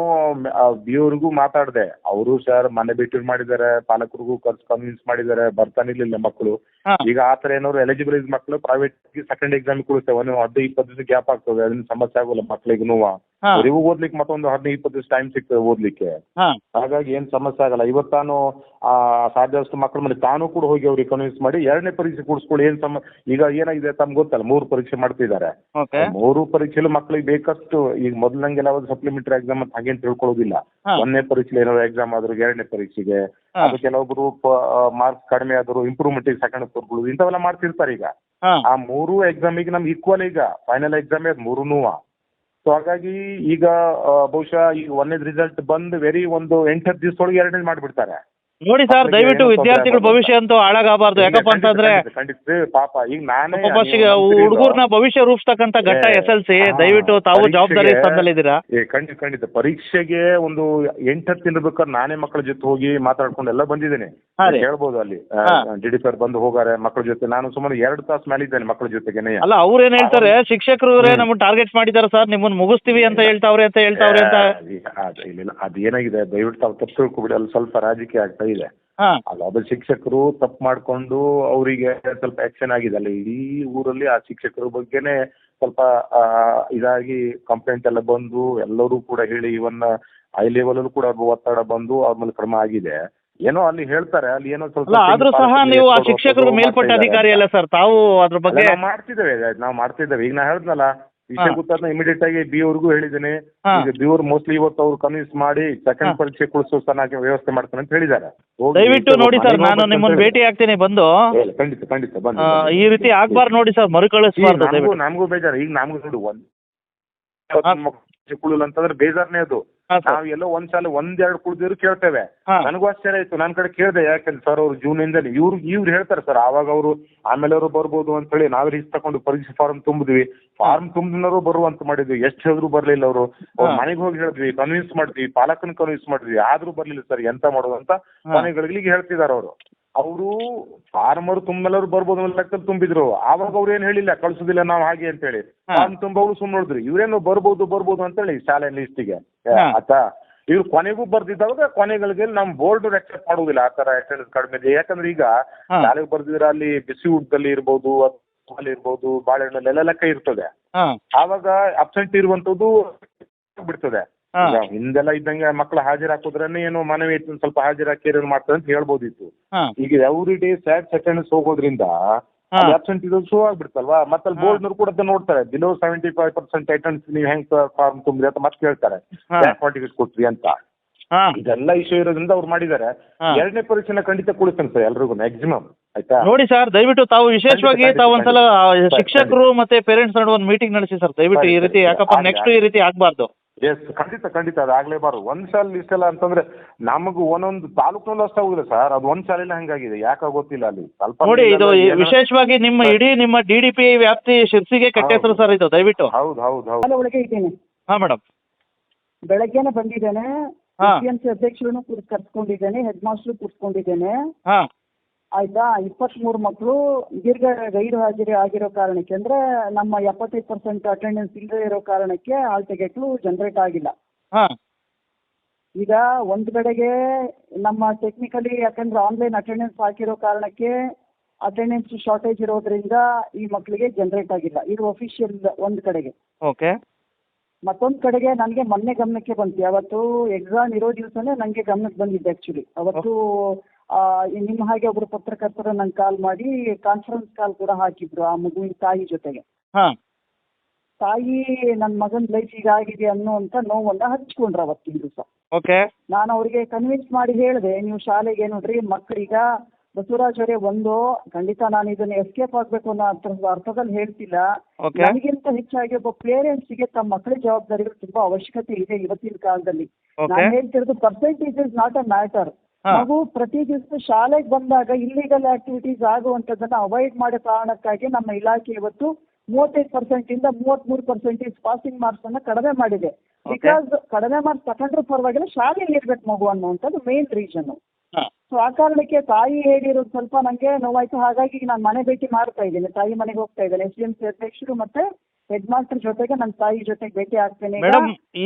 ಬಿಯವರಿಗೂ ಮಾತಾಡಿದೆ. ಅವರು ಸರ್ ಮನೆ ಭೇಟಿ ಮಾಡಿದ್ದಾರೆ, ಪಾಲಕರಿಗೂ ಕನ್ವಿನ್ಸ್ ಮಾಡಿದ್ದಾರೆ, ಬರ್ತಾನಿರ್ಲಿಲ್ಲ ಮಕ್ಕಳು. ಹಾ. ಈಗ ಆತರ ಏನಾದ್ರು ಎಲಿಜಿಬಲ್ ಮಕ್ಕಳು ಪ್ರೈವೇಟ್ ಸೆಕೆಂಡ್ ಎಕ್ಸಾಮ್ ಕೊಡ್ತೇವೆ, 15-20 ದಿವಸ ಗ್ಯಾಪ್ ಆಗ್ತದೆ, ಅದನ್ನ ಸಮಸ್ಯೆ ಆಗೋಲ್ಲ ಮಕ್ಳಿಗೂ. ಹಾ. ಅವರಿಗೂ ಓದ್ಲಿಕ್ಕೆ ಮತ್ತೊಂದು 15-20 ದಿವಸ ಟೈಮ್ ಸಿಗ್ತದೆ ಓದ್ಲಿಕ್ಕೆ. ಹಾ ಹಾಗಾಗಿ ಏನ್ ಸಮಸ್ಯೆ ಆಗಲ್ಲ. ಇವತ್ತಾನು ಸಾಧ್ಯಷ್ಟು ಮಕ್ಕಳ ಮೇಲೆ ತಾನು ಕೂಡ ಹೋಗಿ ಅವ್ರಿಗೆ ಕನ್ವಿನ್ಸ್ ಮಾಡಿ 2ನೇ ಪರೀಕ್ಷೆ ಕೂಡಿಸ್ಕೊಳ್ಳಿ. ಈಗ ಏನಾಗಿದೆ ತಮ್ಗೆ ಗೊತ್ತಲ್ಲ, 3 ಪರೀಕ್ಷೆ ಮಾಡ್ತಿದ್ದಾರೆ. ಓಕೆ. 3 ಪರೀಕ್ಷೆಲು ಮಕ್ಕಳಿಗೆ ಬೇಕಷ್ಟು ಈಗ ಮೊದಲಂಗೆಲ್ಲ ಒಂದು ಸಪ್ಲಿಮೆಂಟರಿ ಎಕ್ಸಾಮ್ ಅಂತ ಹಾಗೇನು ತಿಳ್ಕೊಳ್ಳೋದಿಲ್ಲ. ಹಾ. 1ನೇ ಪರೀಕ್ಷೆ ಏನಾದ್ರು ಎಕ್ಸಾಮ್ ಆದ್ರು 2ನೇ ಪರೀಕ್ಷೆಗೆ ಹಾ. ಅದು ಕೆಲವೊಬ್ರು ಮಾರ್ಕ್ಸ್ ಕಡಿಮೆ ಆದ್ರು ಇಂಪ್ರೂವ್ಮೆಂಟ್ ಸೆಕೆಂಡ್ ತಗೊಳ್ಳೋದು ಇಂಥವೆಲ್ಲ ಮಾಡ್ತಿರ್ತಾರೆ. ಈಗ ಹಾ ಆ 3 ಎಕ್ಸಾಮಿಗೆ ನಮ್ಗೆ ಈಕ್ವಲ್ ಈಗ ಫೈನಲ್ ಎಕ್ಸಾಮ್ ಅದು 3ನೂ. ಸೊ ಹಾಗಾಗಿ ಈಗ ಬಹುಶಃ ಈಗ 1ನೇದು ರಿಸಲ್ಟ್ ಬಂದು ಒಂದು 8-10 ದಿವಸದೊಳಗೆ 2ನೇ ಮಾಡಿಬಿಡ್ತಾರೆ. ನೋಡಿ ಸರ್, ದಯವಿಟ್ಟು ವಿದ್ಯಾರ್ಥಿಗಳ ಭವಿಷ್ಯ ಅಂತೂ ಹಾಳಾಗಬಾರ್ದು. ಯಾಕಪ್ಪ ಅಂತಂದ್ರೆ ಖಂಡಿತ ಪಾಪ ಈಗ ನಾನೇ ಹುಡುಗರ್ನ ಭವಿಷ್ಯ ರೂಪಿಸ್ತಕ್ಕಂಥ ಘಟ್ಟ SLC. ದಯವಿಟ್ಟು ತಾವು ಜವಾಬ್ದಾರಿ ಸ್ಥಾನದಲ್ಲಿದ್ದೀರಾ. ಖಂಡಿತ ಪರೀಕ್ಷೆಗೆ ಒಂದು 8-10 ದಿನ ಬೇಕಾದ್ರೆ ನಾನೇ ಮಕ್ಕಳ ಜೊತೆ ಹೋಗಿ ಮಾತಾಡ್ಕೊಂಡು ಎಲ್ಲ ಬಂದಿದ್ದೇನೆ. ಹಾ ರೀ. ಹೇಳ್ಬೋದು ಅಲ್ಲಿ DDP ಬಂದು ಹೋಗಾರೆ ಮಕ್ಕಳ ಜೊತೆ. ನಾನು ಸುಮಾರು 2 ತಾಸು ಮೇಲಿದ್ದೇನೆ ಮಕ್ಕಳ ಜೊತೆಗೆ. ಅಲ್ಲ, ಅವ್ರೇನ್ ಹೇಳ್ತಾರೆ, ಶಿಕ್ಷಕರು ನಮ್ಮನ್ನ ಟಾರ್ಗೆಟ್ ಮಾಡಿದ್ದಾರೆ ಸರ್, ನಿಮ್ಮನ್ನ ಮುಗಿಸ್ತೀವಿ ಅಂತ ಹೇಳ್ತಾವ್ರೆ ಅಂತ. ಇಲ್ಲ ಅದೇನಾಗಿದೆ, ದಯವಿಟ್ಟು ತಾವು ತಪ್ಪು ತಿಳ್ಕೊಬಿಡಿ. ಅಲ್ಲಿ ಸ್ವಲ್ಪ ರಾಜಕೀಯ ಆಗ್ತಾ ಇದೆ. ಹಾ ಅಲ್ಲ ಶಿಕ್ಷಕರು ತಪ್ಪು ಮಾಡ್ಕೊಂಡು ಅವರಿಗೆ ಸ್ವಲ್ಪ ಆಕ್ಷನ್ ಆಗಿದೆ ಅಲ್ಲ ಇಡೀ ಊರಲ್ಲಿ. ಆ ಶಿಕ್ಷಕರ ಬಗ್ಗೆನೆ ಸ್ವಲ್ಪ ಇದಾಗಿ ಕಂಪ್ಲೇಂಟ್ ಎಲ್ಲ ಬಂದು ಎಲ್ಲರೂ ಕೂಡ ಹೇಳಿ, ಇವನ್ ಹೈ ಲೆವೆಲ್ ಅಲ್ಲೂ ಕೂಡ ಒತ್ತಡ ಬಂದು ಅವ್ರ ಮೇಲೆ ಕ್ರಮ ಆಗಿದೆ. ಏನೋ ಅಲ್ಲಿ ಹೇಳ್ತಾರೆ, ಅಲ್ಲಿ ಏನೋ ಸ್ವಲ್ಪ ಅಲ್ಲ ಆದ್ರೂ ಸಹ ನೀವು ಆ ಶಿಕ್ಷಕರು ಮೇಲ್ಪಟ್ಟ ಅಧಿಕಾರಿ ಅಲ್ಲ ಸರ್, ತಾವು ಅದ್ರ ಬಗ್ಗೆ ನಾವು ಮಾಡ್ತಿದ್ದೇವೆ. ಈಗ ನಾ ಹೇಳಿದ್ನಲ್ಲ, ವಿಷಯ ಗೊತ್ತಾದ ಇಮಿಡಿಯೇಟ್ ಆಗಿ ಬಿ ಅವ್ರಿಗೂ ಹೇಳಿದ್ದೇನೆ. ಹಾ. ಈಗ ಬಿ ಅವ್ರು ಮೋಸ್ಟ್ಲಿ ಇವತ್ತು ಅವ್ರು ಕನ್ವಿನ್ಸ್ ಮಾಡಿ ಸೆಕೆಂಡ್ ಪರೀಕ್ಷೆ ಕುಳಿಸೋ ಚೆನ್ನಾಗಿ ವ್ಯವಸ್ಥೆ ಮಾಡ್ತಾನೆ ಅಂತ ಹೇಳಿದ್ದಾರೆ. ದಯವಿಟ್ಟು ನೋಡಿ ಸರ್, ನಾನು ನಿಮ್ಮನ್ನ ಭೇಟಿ ಆಗ್ತೀನಿ ಬಂದು. ಖಂಡಿತ ಬನ್ನಿ. ಈ ರೀತಿ ಆಗ್ಬಾರ್ದು ನೋಡಿ ಸರ್, ಮರುಕಳಿಸಬಾರ್ದು. ನಮಗೂ ಬೇಜಾರು. ಈಗ ನಮ್ಗೂ ನೋಡಿ ಕುಳಿಲ್ಲ ಅಂತಂದ್ರೆ ಬೇಜಾರ್ನೇ ಅದು. ನಾವ್ ಎಲ್ಲೋ ಒಂದೆರಡು ಕುಳಿದಿದ್ರು ಕೇಳ್ತೇವೆ. ನನಗೂ ಆಶ್ಚರ್ಯ ಆಯ್ತು, ನನ್ ಕಡೆ ಕೇಳಿದೆ, ಯಾಕಂದ್ರೆ ಸರ್ ಅವ್ರು ಜೂನ್ ಇಂದ ಇವ್ರು ಹೇಳ್ತಾರೆ ಸರ್, ಆವಾಗ ಅವರು ಆಮೇಲೆ ಅವರು ಬರ್ಬೋದು ಅಂತ ಹೇಳಿ ನಾವೇ ರಿಸ್ಕ್ ತಗೊಂಡು ಪರೀಕ್ಷೆ ಫಾರ್ಮ್ ತುಂಬಿದ್ವಿ. ಫಾರ್ಮ್ ತುಂಬಿನವರು ಬರುವಂತ ಮಾಡಿದ್ವಿ. ಎಷ್ಟು ಹೇಳಿದ್ರು ಬರ್ಲಿಲ್ಲ ಅವರು. ಅವ್ರ ಮನೆಗೆ ಹೋಗಿ ಹೇಳಿದ್ವಿ, ಕನ್ವಿನ್ಸ್ ಮಾಡಿದ್ವಿ, ಪಾಲಕನ ಕನ್ವಿನ್ಸ್ ಮಾಡಿದ್ವಿ, ಆದ್ರೂ ಬರ್ಲಿಲ್ಲ ಸರ್, ಎಂತ ಮಾಡೋದು ಅಂತ ಕೊನೆಗಳಿಗೆ ಹೇಳ್ತಿದಾರ ಅವರು ಫಾರ್ಮರ್ ತುಂಬೆಲ್ಲರೂ ಬರ್ಬೋದು ಅನ್ನೋ ಲೆಕ್ಕದಲ್ಲಿ ತುಂಬಿದ್ರು. ಆವಾಗ ಅವ್ರು ಏನ್ ಹೇಳಿಲ್ಲ, ಕಳ್ಸೋದಿಲ್ಲ ನಾವು ಹಾಗೆ ಅಂತ ಹೇಳಿ. ಫಾರ್ಮ್ ತುಂಬವರು ಸುಮ್ಮನೆ ನೋಡಿದ್ರು, ಇವ್ರೇನು ಬರ್ಬೋದು ಅಂತ ಹೇಳಿ ಶಾಲೆ ಲಿಸ್ಟಿಗೆ ಆಯ್ತಾ. ಇವ್ರು ಕೊನೆಗೂ ಬರ್ದಿದ್ದವಾಗ ಕೊನೆಗಳಿಗೆ ನಮ್ ಬೋರ್ಡ್ ಅಕ್ಸೆಪ್ಟ್ ಮಾಡುದಿಲ್ಲ ಆ ತರ ಅಟೆಂಡೆನ್ಸ್ ಕಡಿಮೆ ಇದೆ. ಯಾಕಂದ್ರೆ ಈಗ ಶಾಲೆಗೆ ಬರ್ದಿದ್ರೆ ಅಲ್ಲಿ ಬಿಸಿ ಊಟದಲ್ಲಿ ಇರ್ಬೋದು, ಇರ್ಬೋದು, ಬಾಳೆಹಣ್ಣಲ್ಲೆಲ್ಲ ಲೆಕ್ಕ ಇರ್ತದೆ. ಆವಾಗ ಅಬ್ಸೆಂಟ್ ಇರುವಂತದ್ದು ಬಿಡ್ತದೆ. ಹಿಂದೆಲ್ಲ ಇದ್ದಂಗೆ ಮಕ್ಕಳು ಹಾಜರಾಕೋದ್ರೇ ಏನೋ ಮನವಿ ಸ್ವಲ್ಪ ಹಾಜರಾಕಿ ಮಾಡ್ತಾರೆ ಅಂತ ಹೇಳ್ಬೋದಿತ್ತು. ಈಗ ಎವ್ರಿ ಡೇ ಸ್ಯಾಟ್ ಅಟೆಂಡೆನ್ಸ್ ಹೋಗೋದ್ರಿಂದ ಅಬ್ಸೆಂಟ್ ಇರೋದು ಶೋ ಆಗ್ಬಿಡ್ತಲ್ವಾ. ಮತ್ತೆ ಅಲ್ಲಿ ಬೋರ್ಡ್ನವ್ರು ಕೂಡ ನೋಡ್ತಾರೆ, ಬಿಲೋ 75% ಅಟೆಂಡೆನ್ಸ್ ನೀವು ಹೆಂಗ್ ಫಾರ್ಮ್ ತುಂಬ್ರಿ ಅಂತ ಮತ್ತೆ ಕೇಳ್ತಾರೆ, ಸರ್ಟಿಫಿಕೇಟ್ ಕೊಟ್ರಿ ಅಂತ. ಇದೆಲ್ಲ ಇಶ್ಯೂ ಇರೋದ್ರಿಂದ ಅವ್ರು ಮಾಡಿದ್ದಾರೆ. ಎರಡನೇ ಪರೀಕ್ಷೆನ ಖಂಡಿತ ಕೊಡ್ತೇನೆ ಸರ್ ಎಲ್ರಿಗೂ ಮ್ಯಾಕ್ಸಿಮಮ್. ಆಯ್ತಾ ನೋಡಿ ಸರ್, ದಯವಿಟ್ಟು ತಾವು ವಿಶೇಷವಾಗಿ ತಾವು ಒಂದ್ಸಲ ಶಿಕ್ಷಕರು ಮತ್ತೆ ಪೇರೆಂಟ್ಸ್ ನಡುವೆ ಒಂದು ಮೀಟಿಂಗ್ ನಡೆಸಿ ಸರ್ ದಯವಿಟ್ಟು. ಈ ರೀತಿ ಯಾಕಪ್ಪ ನೆಕ್ಸ್ಟ್ ಈ ರೀತಿ ಆಗ್ಬಾರ್ದು. ಎಸ್, ಖಂಡಿತ ಅದಾಗ್ಲೇಬಾರ್ದು. ಒಂದ್ ಶಾಲೆ ಇಷ್ಟೆಲ್ಲ ಅಂತಂದ್ರೆ ನಮಗೂ ಒಂದೊಂದು ತಾಲೂಕಿನಲ್ಲೂ ಅಷ್ಟೇ ಹೋಗಿಲ್ಲ ಸರ್, ಅದು ಒಂದ್ ಶಾಲೆಲ್ಲ ಹಂಗಾಗಿದೆ, ಯಾಕೆ ಗೊತ್ತಿಲ್ಲ. ಅಲ್ಲಿ ಸ್ವಲ್ಪ ನೋಡಿ, ಇದು ವಿಶೇಷವಾಗಿ ನಿಮ್ಮ DDP ವ್ಯಾಪ್ತಿ ಶಿರ್ಸಿಗೆ ಕೆಟ್ಟ ಹೆಸರು ಸರ್ ಇದು. ದಯವಿಟ್ಟು. ಹೌದು ಒಳಗೆ ಇದ್ದೇನೆ. ಹಾ ಮೇಡಮ್, ಬೆಳಗ್ಗೆನೆ ಬಂದಿದ್ದೇನೆ. ಅಧ್ಯಕ್ಷರನ್ನು ಕರ್ಸ್ಕೊಂಡಿದ್ದೇನೆ, ಹೆಡ್ ಮಾಸ್ಟರ್ ಕೂರಿಸ್ಕೊಂಡಿದ್ದೇನೆ. ಆಯ್ತಾ. 23 ಮಕ್ಕಳು ದೀರ್ಘ ಗೈರು ಹಾಜರಿ ಆಗಿರೋ ಕಾರಣಕ್ಕೆ, ಅಂದ್ರೆ ನಮ್ಮ 75% ಅಟೆಂಡೆನ್ಸ್ ಇಲ್ಲದೆ ಇರೋ ಕಾರಣಕ್ಕೆ ಹಾಲ್ ಟಿಕೆಟ್ಲು ಜನರೇಟ್ ಆಗಿಲ್ಲ. ಈಗ ಒಂದ್ ಕಡೆಗೆ ನಮ್ಮ ಟೆಕ್ನಿಕಲಿ, ಯಾಕಂದ್ರೆ ಆನ್ಲೈನ್ ಅಟೆಂಡೆನ್ಸ್ ಹಾಕಿರೋ ಕಾರಣಕ್ಕೆ ಅಟೆಂಡೆನ್ಸ್ ಶಾರ್ಟೇಜ್ ಇರೋದ್ರಿಂದ ಈ ಮಕ್ಕಳಿಗೆ ಜನರೇಟ್ ಆಗಿಲ್ಲ. ಇದು ಅಫಿಷಿಯಲ್ ಒಂದ್ ಕಡೆಗೆ. ಓಕೆ. ಮತ್ತೊಂದ್ ಕಡೆಗೆ ನನಗೆ ಮೊನ್ನೆ ಗಮನಕ್ಕೆ ಬಂತು, ಅವತ್ತು ಎಕ್ಸಾಮ್ ಇರೋ ದಿವಸನೇ ನನಗೆ ಗಮನಕ್ಕೆ ಬಂದಿದ್ದೆ. ಆಕ್ಚುಲಿ ಅವತ್ತು ನಿಮ್ಮ ಹಾಗೆ ಒಬ್ರು ಪತ್ರಕರ್ತರು ನಂಗೆ ಕಾಲ್ ಮಾಡಿ ಕಾನ್ಫರೆನ್ಸ್ ಕಾಲ್ ಕೂಡ ಹಾಕಿದ್ರು ಆ ಮಗುವಿನ ತಾಯಿ ಜೊತೆಗೆ. ತಾಯಿ ನನ್ನ ಮಗನ ಲೈಫ್ ಈಗ ಆಗಿದೆ ಅನ್ನುವಂತ ನೋವನ್ನ ಹಂಚ್ಕೊಂಡ್ರು ಅವತ್ತಿನ ದಿವಸ. ನಾನು ಅವ್ರಿಗೆ ಕನ್ವಿನ್ಸ್ ಮಾಡಿ ಹೇಳಿದೆ, ನೀವು ಶಾಲೆಗೆ ನೋಡ್ರಿ ಮಕ್ಕಳೀಗ ಬಸವರಾಜ್ ಅವರೇ, ಖಂಡಿತ ನಾನು ಇದನ್ನ ಎಸ್ಕೇಪ್ ಆಗ್ಬೇಕು ಅನ್ನೋ ಅರ್ಥದಲ್ಲಿ ಹೇಳ್ತಿಲ್ಲ. ನನಗಿಂತ ಹೆಚ್ಚಾಗಿ ಒಬ್ಬ ಪೇರೆಂಟ್ಸ್ಗೆ ತಮ್ಮ ಮಕ್ಕಳ ಜವಾಬ್ದಾರಿಗಳು ತುಂಬಾ ಅವಶ್ಯಕತೆ ಇದೆ ಇವತ್ತಿನ ಕಾಲದಲ್ಲಿ. ನಾನು ಹೇಳ್ತಿರೋದು percentage is not a matter. ಮಗು ಪ್ರತಿ ದಿವಸ ಶಾಲೆಗೆ ಬಂದಾಗ ಇಲ್ಲಿಗಲ್ ಆಕ್ಟಿವಿಟೀಸ್ ಆಗುವಂತದನ್ನ ಅವಾಯ್ಡ್ ಮಾಡೋ ಕಾರಣಕ್ಕಾಗಿ ನಮ್ಮ ಇಲಾಖೆ ಇವತ್ತು 35% ಇಂದ 33% ಪಾಸಿಂಗ್ ಮಾರ್ಕ್ಸ್ ಅನ್ನ ಕಡಿಮೆ ಮಾಡಿದೆ. ಬಿಕಾಸ್ ಕಡಿಮೆ ಮಾರ್ಕ್ಸ್ ತಗೊಂಡ್ರು ಪರವಾಗಿಲ್ಲ, ಶಾಲೆಯಲ್ಲಿ ಇರ್ಬೇಕು ಮಗು ಅನ್ನುವಂಥದ್ದು ಮೇನ್ ರೀಸನ್. ಸೊ ಆ ಕಾರಣಕ್ಕೆ ತಾಯಿ ಹೇಳಿರೋದು ಸ್ವಲ್ಪ ನಂಗೆ ನೋವಾಯ್ತು. ಹಾಗಾಗಿ ನಾನು ಮನೆ ಭೇಟಿ ಮಾಡ್ತಾ ಇದ್ದೇನೆ, ತಾಯಿ ಮನೆಗೆ ಹೋಗ್ತಾ ಇದ್ದೇನೆ. SDMC ಅಧ್ಯಕ್ಷರು ಮತ್ತೆ ಹೆಡ್ ಮಾಸ್ಟರ್ ಜೊತೆಗೆ ನನ್ನ ತಾಯಿ ಜೊತೆಗೆ ಭೇಟಿ ಆಗ್ತೇನೆ.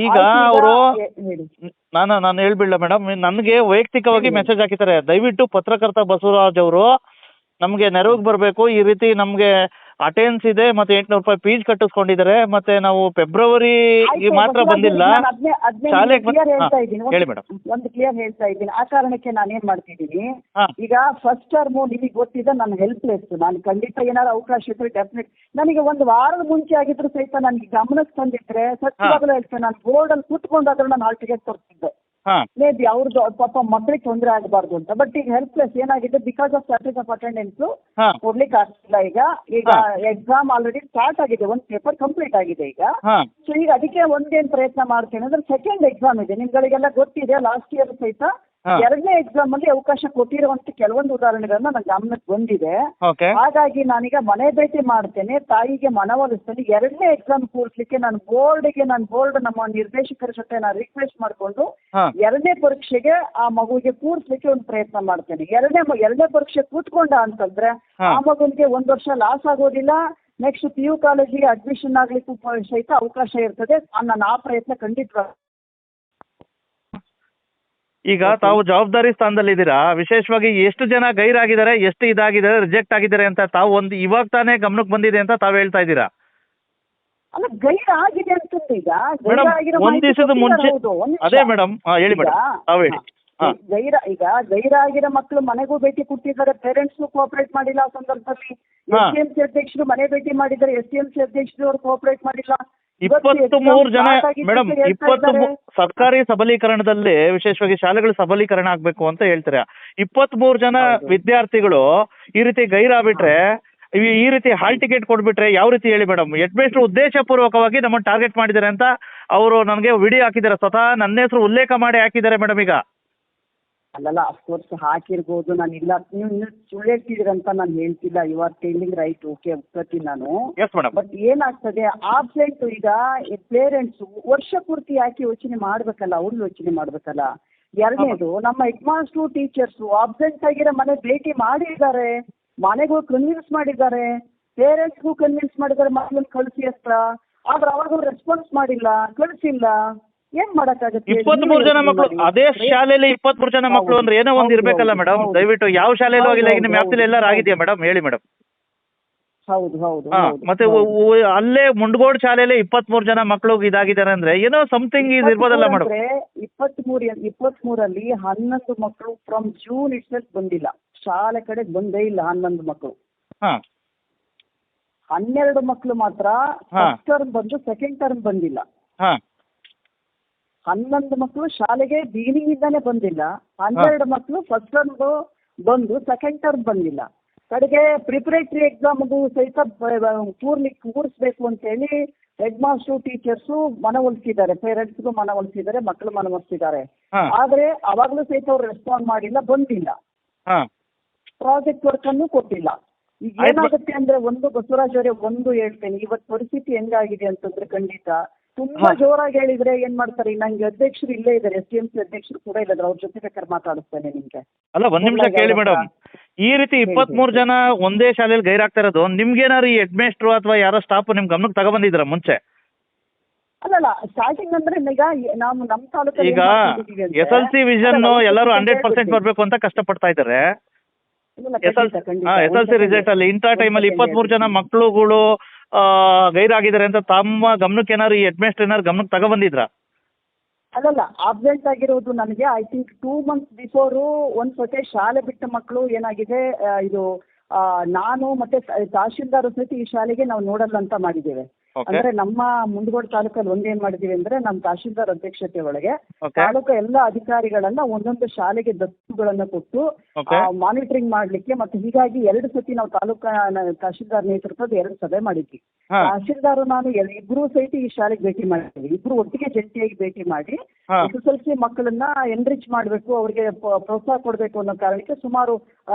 ಈಗ ಅವರು ನಾನು ಹೇಳ್ಬಿಡ್ಲ ಮೇಡಮ್, ನನಗೆ ವೈಯಕ್ತಿಕವಾಗಿ ಮೆಸೇಜ್ ಹಾಕಿದ್ದಾರೆ, ದಯವಿಟ್ಟು ಪತ್ರಕರ್ತ ಬಸವರಾಜ್ ಅವರು ನಮಗೆ ನೆರವಿಗೆ ಬರಬೇಕು. ಈ ರೀತಿ ನಮಗೆ ಅಟೆಂಡೆನ್ಸ್ ಇದೆ, ಮತ್ತೆ 800 ರೂಪಾಯಿ ಫೀಸ್ ಕಟ್ಟಿಸ್ಕೊಂಡಿದ್ದಾರೆ, ಮತ್ತೆ ನಾವು ಫೆಬ್ರವರಿಗೆ ಮಾತ್ರ ಬಂದಿಲ್ಲ ಶಾಲೆಗೆ. ಹೇಳಿ ಮೇಡಮ್. ಒಂದು ಕ್ಲಿಯರ್ ಹೇಳ್ತಾ ಇದ್ದೀನಿ. ಆ ಕಾರಣಕ್ಕೆ ನಾನು ಏನ್ ಮಾಡ್ತಿದ್ದೀನಿ, ಈಗ ಫಸ್ಟ್ ಟರ್ಮ್ ನಿಮಗೆ ಗೊತ್ತಿದೆ ನಾನು ಹೆಲ್ಪ್ಲೆಸ್. ನಾನು ಖಂಡಿತ ಏನಾದ್ರು ಅವಕಾಶ ಇದ್ರೆ ಡೆಫಿನೆಟ್, ನನಗೆ ಒಂದು ವಾರದ ಮುಂಚೆ ಆಗಿದ್ರು ಸಹಿತ ನನಗೆ ಗಮನಕ್ಕೆ ತಂದಿದ್ರೆ ಸತ್ಯವಾಗಲೂ ಹೇಳ್ತೇನೆ, ನಾನು ಬೋರ್ಡ್ ಅಲ್ಲಿ ಕೂತ್ಕೊಂಡಾದ್ರೂ ನಾನು ಹಾಲ್ ಟಿಕೆಟ್ ತರ್ತಿದ್ದೆ. ಮೇ ಬಿ ಅವ್ರದ್ದು ಪಾಪ ಮಕ್ಕಳಿಗೆ ತೊಂದರೆ ಆಗಬಾರ್ದು ಅಂತ. ಬಟ್ ಈಗ ಹೆಲ್ಪ್ಲೆಸ್ ಏನಾಗಿದೆ, because of shortage of attendance ಕೊಡ್ಲಿಕ್ಕೆ ಆಗ್ತಿಲ್ಲ. ಈಗ ಎಕ್ಸಾಮ್ ಆಲ್ರೆಡಿ ಸ್ಟಾರ್ಟ್ ಆಗಿದೆ, ಒಂದು ಪೇಪರ್ ಕಂಪ್ಲೀಟ್ ಆಗಿದೆ ಈಗ. ಸೊ ಈಗ ಅದಕ್ಕೆ ಒಂದೇನು ಪ್ರಯತ್ನ ಮಾಡ್ತೇನೆ ಅಂದ್ರೆ, ಸೆಕೆಂಡ್ ಎಕ್ಸಾಮ್ ಇದೆ, ನಿಮ್ಗಳಿಗೆಲ್ಲ ಗೊತ್ತಿದೆ. ಲಾಸ್ಟ್ ಇಯರ್ ಸಹಿತ ಎರಡನೇ ಎಕ್ಸಾಮ್ ಅಲ್ಲಿ ಅವಕಾಶ ಕೊಟ್ಟಿರುವಂತ ಕೆಲವೊಂದು ಉದಾಹರಣೆಗಳನ್ನ ನನ್ನ ಗಮನಕ್ಕೆ ಬಂದಿದೆ. ಹಾಗಾಗಿ ನಾನೀಗ ಮನೆ ಭೇಟಿ ಮಾಡ್ತೇನೆ, ತಾಯಿಗೆ ಮನವೊಲಿಸ್ತೇನೆ. ಎರಡನೇ ಎಕ್ಸಾಮ್ ಕೂರಿಸ್ಲಿಕ್ಕೆ ನಾನು ಬೋರ್ಡ್ ನಮ್ಮ ನಿರ್ದೇಶಕರ ಜೊತೆ ನಾನು ರಿಕ್ವೆಸ್ಟ್ ಮಾಡಿಕೊಂಡು ಎರಡನೇ ಪರೀಕ್ಷೆಗೆ ಆ ಮಗುವಿಗೆ ಕೂರಿಸ್ಲಿಕ್ಕೆ ಒಂದು ಪ್ರಯತ್ನ ಮಾಡ್ತೇನೆ. ಎರಡನೇ ಪರೀಕ್ಷೆ ಕೂತ್ಕೊಂಡ ಅಂತಂದ್ರೆ ಆ ಮಗುವಿಗೆ 1 ವರ್ಷ ಲಾಸ್ ಆಗೋದಿಲ್ಲ. ನೆಕ್ಸ್ಟ್ PU ಕಾಲೇಜಿಗೆ ಅಡ್ಮಿಷನ್ ಆಗ್ಲಿಕ್ಕೂ ಸಹಿತ ಅವಕಾಶ ಇರ್ತದೆ. ನಾನು ಆ ಪ್ರಯತ್ನ ಖಂಡಿತ. ಈಗ ತಾವು ಜವಾಬ್ದಾರಿ ಸ್ಥಾನದಲ್ಲಿದ್ದೀರಾ, ವಿಶೇಷವಾಗಿ ಎಷ್ಟು ಜನ ಗೈರಾಗಿದ್ದಾರೆ, ಎಷ್ಟು ಇದಾಗಿದ್ದಾರೆ, ರಿಜೆಕ್ಟ್ ಆಗಿದ್ದಾರೆ ಅಂತ ತಾವು ಒಂದು ಇವಾಗ ತಾನೇ ಗಮನಕ್ಕೆ ಬಂದಿದೆ ಅಂತ ತಾವು ಹೇಳ್ತಾ ಇದ್ದೀರಾ? ಅಲ್ಲ, ಗೈರಾಗಿದೆ ಅಂತಂದ್ರೆ ಈಗ ಒಂದ್ ದಿವಸದ ಮುಂಚೆ. ಅದೇ ಮೇಡಮ್, ಹೇಳಿ ಮೇಡಮ್, ತಾವು ಹೇಳಿ. ಹಾ. ಗೈರಾಗಿರೋ ಮಕ್ಕಳು ಮನೆಗೂ ಭೇಟಿ ಕೊಟ್ಟಿದ್ದಾರೆ, ಪೇರೆಂಟ್ಸ್ ಕೋಆಪರೇಟ್ ಮಾಡಿಲ್ಲ ಆ ಸಂದರ್ಭದಲ್ಲಿ. ಹಾ. SDMC ಅಧ್ಯಕ್ಷರು ಮನೆ ಭೇಟಿ ಮಾಡಿದ್ದಾರೆ, SDMC ಅಧ್ಯಕ್ಷರು ಅವರು ಕೋಆಪರೇಟ್ ಮಾಡಿಲ್ಲ. 23 ಜನ ಮೇಡಮ್, 23 ಸರ್ಕಾರಿ ಸಬಲೀಕರಣದಲ್ಲಿ ವಿಶೇಷವಾಗಿ ಶಾಲೆಗಳ ಸಬಲೀಕರಣ ಆಗ್ಬೇಕು ಅಂತ ಹೇಳ್ತಾರೆ. 23 ಜನ ವಿದ್ಯಾರ್ಥಿಗಳು ಈ ರೀತಿ ಗೈರಾಗ್ಬಿಟ್ರೆ, ಈ ರೀತಿ ಹಾಲ್ ಟಿಕೆಟ್ ಕೊಟ್ಬಿಟ್ರೆ ಯಾವ ರೀತಿ ಹೇಳಿ ಮೇಡಮ್? ಹೆಡ್ಮೇಸ್ಟ್ರು ಉದ್ದೇಶ ಪೂರ್ವಕವಾಗಿ ನಮ್ಮನ್ನು ಟಾರ್ಗೆಟ್ ಮಾಡಿದ್ದಾರೆ ಅಂತ ಅವರು ನನಗೆ ವಿಡಿಯೋ ಹಾಕಿದ್ದಾರೆ, ಸ್ವತಃ ನನ್ನ ಹೆಸರು ಉಲ್ಲೇಖ ಮಾಡಿ ಹಾಕಿದ್ದಾರೆ ಮೇಡಮ್. ಈಗ ಅಲ್ಲಲ್ಲ, ಅಫ್ಕೋರ್ಸ್ ಹಾಕಿರ್ಬೋದು, ನಾನು ಇಲ್ಲ ನೀವು ಸುಳ್ಳು ಹೇಳ್ತಿದ್ದೀರಂತ ನಾನು ಹೇಳ್ತಿಲ್ಲ. You are telling right, okay, ಒಪ್ಕೊತೀನಿ ನಾನು. Yes madam. ಬಟ್ ಏನಾಗ್ತದೆ, ಆಬ್ಸೆಂಟ್ ಈಗ ಪೇರೆಂಟ್ಸ್ ವರ್ಷ ಪೂರ್ತಿ ಯಾಕೆ ಯೋಚನೆ ಮಾಡ್ಬೇಕಲ್ಲ, ಅವ್ರು ಯೋಚನೆ ಮಾಡ್ಬೇಕಲ್ಲ. ಎರಡನೇದು, ನಮ್ಮ ಹೆಡ್ ಮಾಸ್ಟ್ರು ಟೀಚರ್ಸು ಆಬ್ಸೆಂಟ್ ಆಗಿರೋ ಮನೆ ಭೇಟಿ ಮಾಡಿದ್ದಾರೆ, ಮನೆಗೂ ಕನ್ವಿನ್ಸ್ ಮಾಡಿದ್ದಾರೆ, ಪೇರೆಂಟ್ಸ್ಗೂ ಕನ್ವಿನ್ಸ್ ಮಾಡಿದ್ದಾರೆ ಮಕ್ಕಳನ್ನ ಕಳಿಸಿ ಅಂತ. ಆದ್ರೆ ಅವಾಗ ರೆಸ್ಪಾನ್ಸ್ ಮಾಡಿಲ್ಲ, ಕಳಿಸಿಲ್ಲ. ಏನ್ ಮಾಡಕ್ಕಾಗತ್ತೆ? 23 ಜನ ಮಕ್ಕಳು ಅದೇ ಶಾಲೆಯಲ್ಲಿ 23 ಜನ ಮಕ್ಕಳು ಅಂದ್ರೆ ಏನೋ ಒಂದು ಇರ್ಬೇಕಲ್ಲ ಮೇಡಮ್. ದಯವಿಟ್ಟು ಯಾವ ಶಾಲೆಯಲ್ಲಿ ಹೋಗಿಲ್ಲ, ಈಗ ನಿಮ್ಮ ವ್ಯಾಪ್ತಿಯಲ್ಲಿ ಎಲ್ಲರೂ ಆಗಿದೆಯಾ ಮೇಡಮ್? ಹೇಳಿ ಮೇಡಮ್. ಹೌದು ಹೌದು. ಮತ್ತೆ ಅಲ್ಲೇ ಮುಂಡಗೋಡ್ ಶಾಲೆಯಲ್ಲಿ 23 ಜನ ಮಕ್ಕಳು ಇದಾಗಿದ್ದಾರೆ ಅಂದ್ರೆ ಏನೋ ಸಮಥಿಂಗ್ ಇರ್ಬೋದಲ್ಲ ಮೇಡಮ್? 23 11 ಮಕ್ಕಳು ಫ್ರಮ್ ಜೂನ್ ಇಟ್ಸೆಲ್ಫ್ ಬಂದಿಲ್ಲ, ಶಾಲೆ ಕಡೆ ಬಂದೇ ಇಲ್ಲ 11 ಮಕ್ಕಳು. 12 ಮಕ್ಕಳು ಮಾತ್ರ ಫಸ್ಟ್ ಟರ್ಮ್ ಬಂದು ಸೆಕೆಂಡ್ ಟರ್ಮ್ ಬಂದಿಲ್ಲ. 11 ಮಕ್ಕಳು ಶಾಲೆಗೆ ಬಿಗಿನಿಂಗ್ ಇಂದಾನೆ ಬಂದಿಲ್ಲ, 12 ಮಕ್ಕಳು ಫಸ್ಟ್ ಟರ್ಮ್ ಬಂದು ಸೆಕೆಂಡ್ ಟರ್ಮ್ ಬಂದಿಲ್ಲ. ಕಡೆಗೆ ಪ್ರಿಪರೇಟರಿ ಎಕ್ಸಾಮ್ಗೂ ಸಹಿತ ಕೂರಿಸ್ಬೇಕು ಅಂತೇಳಿ ಹೆಡ್ ಮಾಸ್ಟರ್ ಟೀಚರ್ಸು ಮನವೊಲಿಸಿದ್ದಾರೆ, ಪೇರೆಂಟ್ಸ್ಗೂ ಮನವೊಲಿಸಿದ್ದಾರೆ, ಮಕ್ಕಳು ಮನವೊಲಿಸಿದ್ದಾರೆ. ಆದ್ರೆ ಅವಾಗಲೂ ಸಹಿತ ಅವ್ರು ರೆಸ್ಪಾಂಡ್ ಮಾಡಿಲ್ಲ, ಬಂದಿಲ್ಲ. ಪ್ರಾಜೆಕ್ಟ್ ವರ್ಕ್ ಅನ್ನು ಕೊಟ್ಟಿಲ್ಲ. ಈಗ ಏನಾಗುತ್ತೆ ಅಂದ್ರೆ, ಒಂದು ಬಸವರಾಜ್ ಅವರೇ ಒಂದು ಹೇಳ್ತೇನೆ, ಇವತ್ತು ಪರಿಸ್ಥಿತಿ ಹೆಂಗಾಗಿದೆ ಅಂತಂದ್ರೆ, ಖಂಡಿತ ತುಂಬಾ ಜೋರಾಗಿ ಹೇಳಿದ್ರೆ ಏನ್ ಮಾಡ್ತಾರೆ, ನಂಗೆ ಅಧ್ಯಕ್ಷರು ಇಲ್ಲೇ ಇದ್ದಾರೆ, SDMC ಅಧ್ಯಕ್ಷರು ಕೂಡ ಇಲ್ಲದ್ರೆ ಅವ್ರ ಜೊತೆ ಬೇಕಾದ್ರೆ ಮಾತಾಡಿಸ್ತೇನೆ ನಿಮ್ಗೆ. ಅಲ್ಲ, ಒಂದ್ ನಿಮಿಷ ಕೇಳಿ ಮೇಡಮ್. ಈ ರೀತಿ 23 ಜನ ಒಂದೇ ಶಾಲೆಯಲ್ಲಿ ಗೈರಾಗ್ತಾ ಇರೋದು ನಿಮ್ಗೇನಾದ್ರು ಈ ಹೆಡ್ ಮೇಸ್ಟ್ರು ಅಥವಾ ಯಾರೋ ಸ್ಟಾಫ್ ನಿಮ್ ಗಮನಕ್ಕೆ ತಗೊಬಂದಿದ್ರ ಮುಂಚೆ? ಅಲ್ಲಲ್ಲ, ಸ್ಟಾರ್ಟಿಂಗ್ ಅಂದ್ರೆ ಈಗ ನಾವು ನಮ್ಮ ತಾಲೂಕಲ್ಲಿ ಈಗ SLC ವಿಷನ್ ಎಲ್ಲರೂ 100% ಬರ್ಬೇಕು ಅಂತ ಕಷ್ಟಪಡ್ತಾ ಇದ್ದಾರೆ. SLC ರಿಸಲ್ಟ್ ಅಲ್ಲಿ ಇಂಥ ಟೈಮಲ್ಲಿ 23 ಜನ ಮಕ್ಕಳುಗಳು ಗೈರಾಗಿದ್ದಾರೆ ಅಂತ ತಮ್ಮ ಗಮನಕ್ಕೆ ಏನಾದ್ರು ಈ ಹೆಡ್ ಮೇಸ್ಟರ್ ಏನಾದ್ರು ಗಮನಕ್ಕೆ ತಗೊಬಂದಿದ್ರ? ಅಲ್ಲಲ್ಲ, ಆಬ್ಸೆಂಟ್ ಆಗಿರೋದು ನನಗೆ ಐ ಥಿಂಕ್ 2 months ಬಿಫೋರು ಒಂದ್ಸತಿ ಶಾಲೆ ಬಿಟ್ಟ ಮಕ್ಕಳು ಏನಾಗಿದೆ, ಇದು ನಾನು ಮತ್ತೆ ತಹಶೀಲ್ದಾರ್ ಸಹಿತ ಈ ಶಾಲೆಗೆ ನಾವು ನೋಡಲ್ಲ ಅಂತ ಮಾಡಿದ್ದೇವೆ. ಅಂದ್ರೆ ನಮ್ಮ ಮುಂಡಗೋಡ ತಾಲೂಕಲ್ಲಿ ಒಂದೇನ್ ಮಾಡಿದೀವಿ ಅಂದ್ರೆ, ನಮ್ಮ ತಹಶೀಲ್ದಾರ್ ಅಧ್ಯಕ್ಷತೆ ಒಳಗೆ ತಾಲೂಕು ಎಲ್ಲ ಅಧಿಕಾರಿಗಳನ್ನ ಒಂದೊಂದು ಶಾಲೆಗೆ ದತ್ತುಗಳನ್ನ ಕೊಟ್ಟು ಮಾನಿಟರಿಂಗ್ ಮಾಡ್ಲಿಕ್ಕೆ, ಮತ್ತೆ ಹೀಗಾಗಿ 2 ಸತಿ ನಾವು ತಹಶೀಲ್ದಾರ್ ನೇತೃತ್ವದ 2 ಸಭೆ ಮಾಡಿದ್ವಿ. ತಹಶೀಲ್ದಾರ್ ನಾನು ಇಬ್ರು ಸಹಿತ ಈ ಶಾಲೆಗೆ ಭೇಟಿ ಮಾಡಿದ್ವಿ. ಇಬ್ರು ಒಟ್ಟಿಗೆ ಜಂಟಿಯಾಗಿ ಭೇಟಿ ಮಾಡಿ SSLC ಮಕ್ಕಳನ್ನ ಎನ್ರಿಚ್ ಮಾಡ್ಬೇಕು, ಅವ್ರಿಗೆ ಪ್ರೋತ್ಸಾಹ ಕೊಡ್ಬೇಕು ಅನ್ನೋ ಕಾರಣಕ್ಕೆ ಸುಮಾರು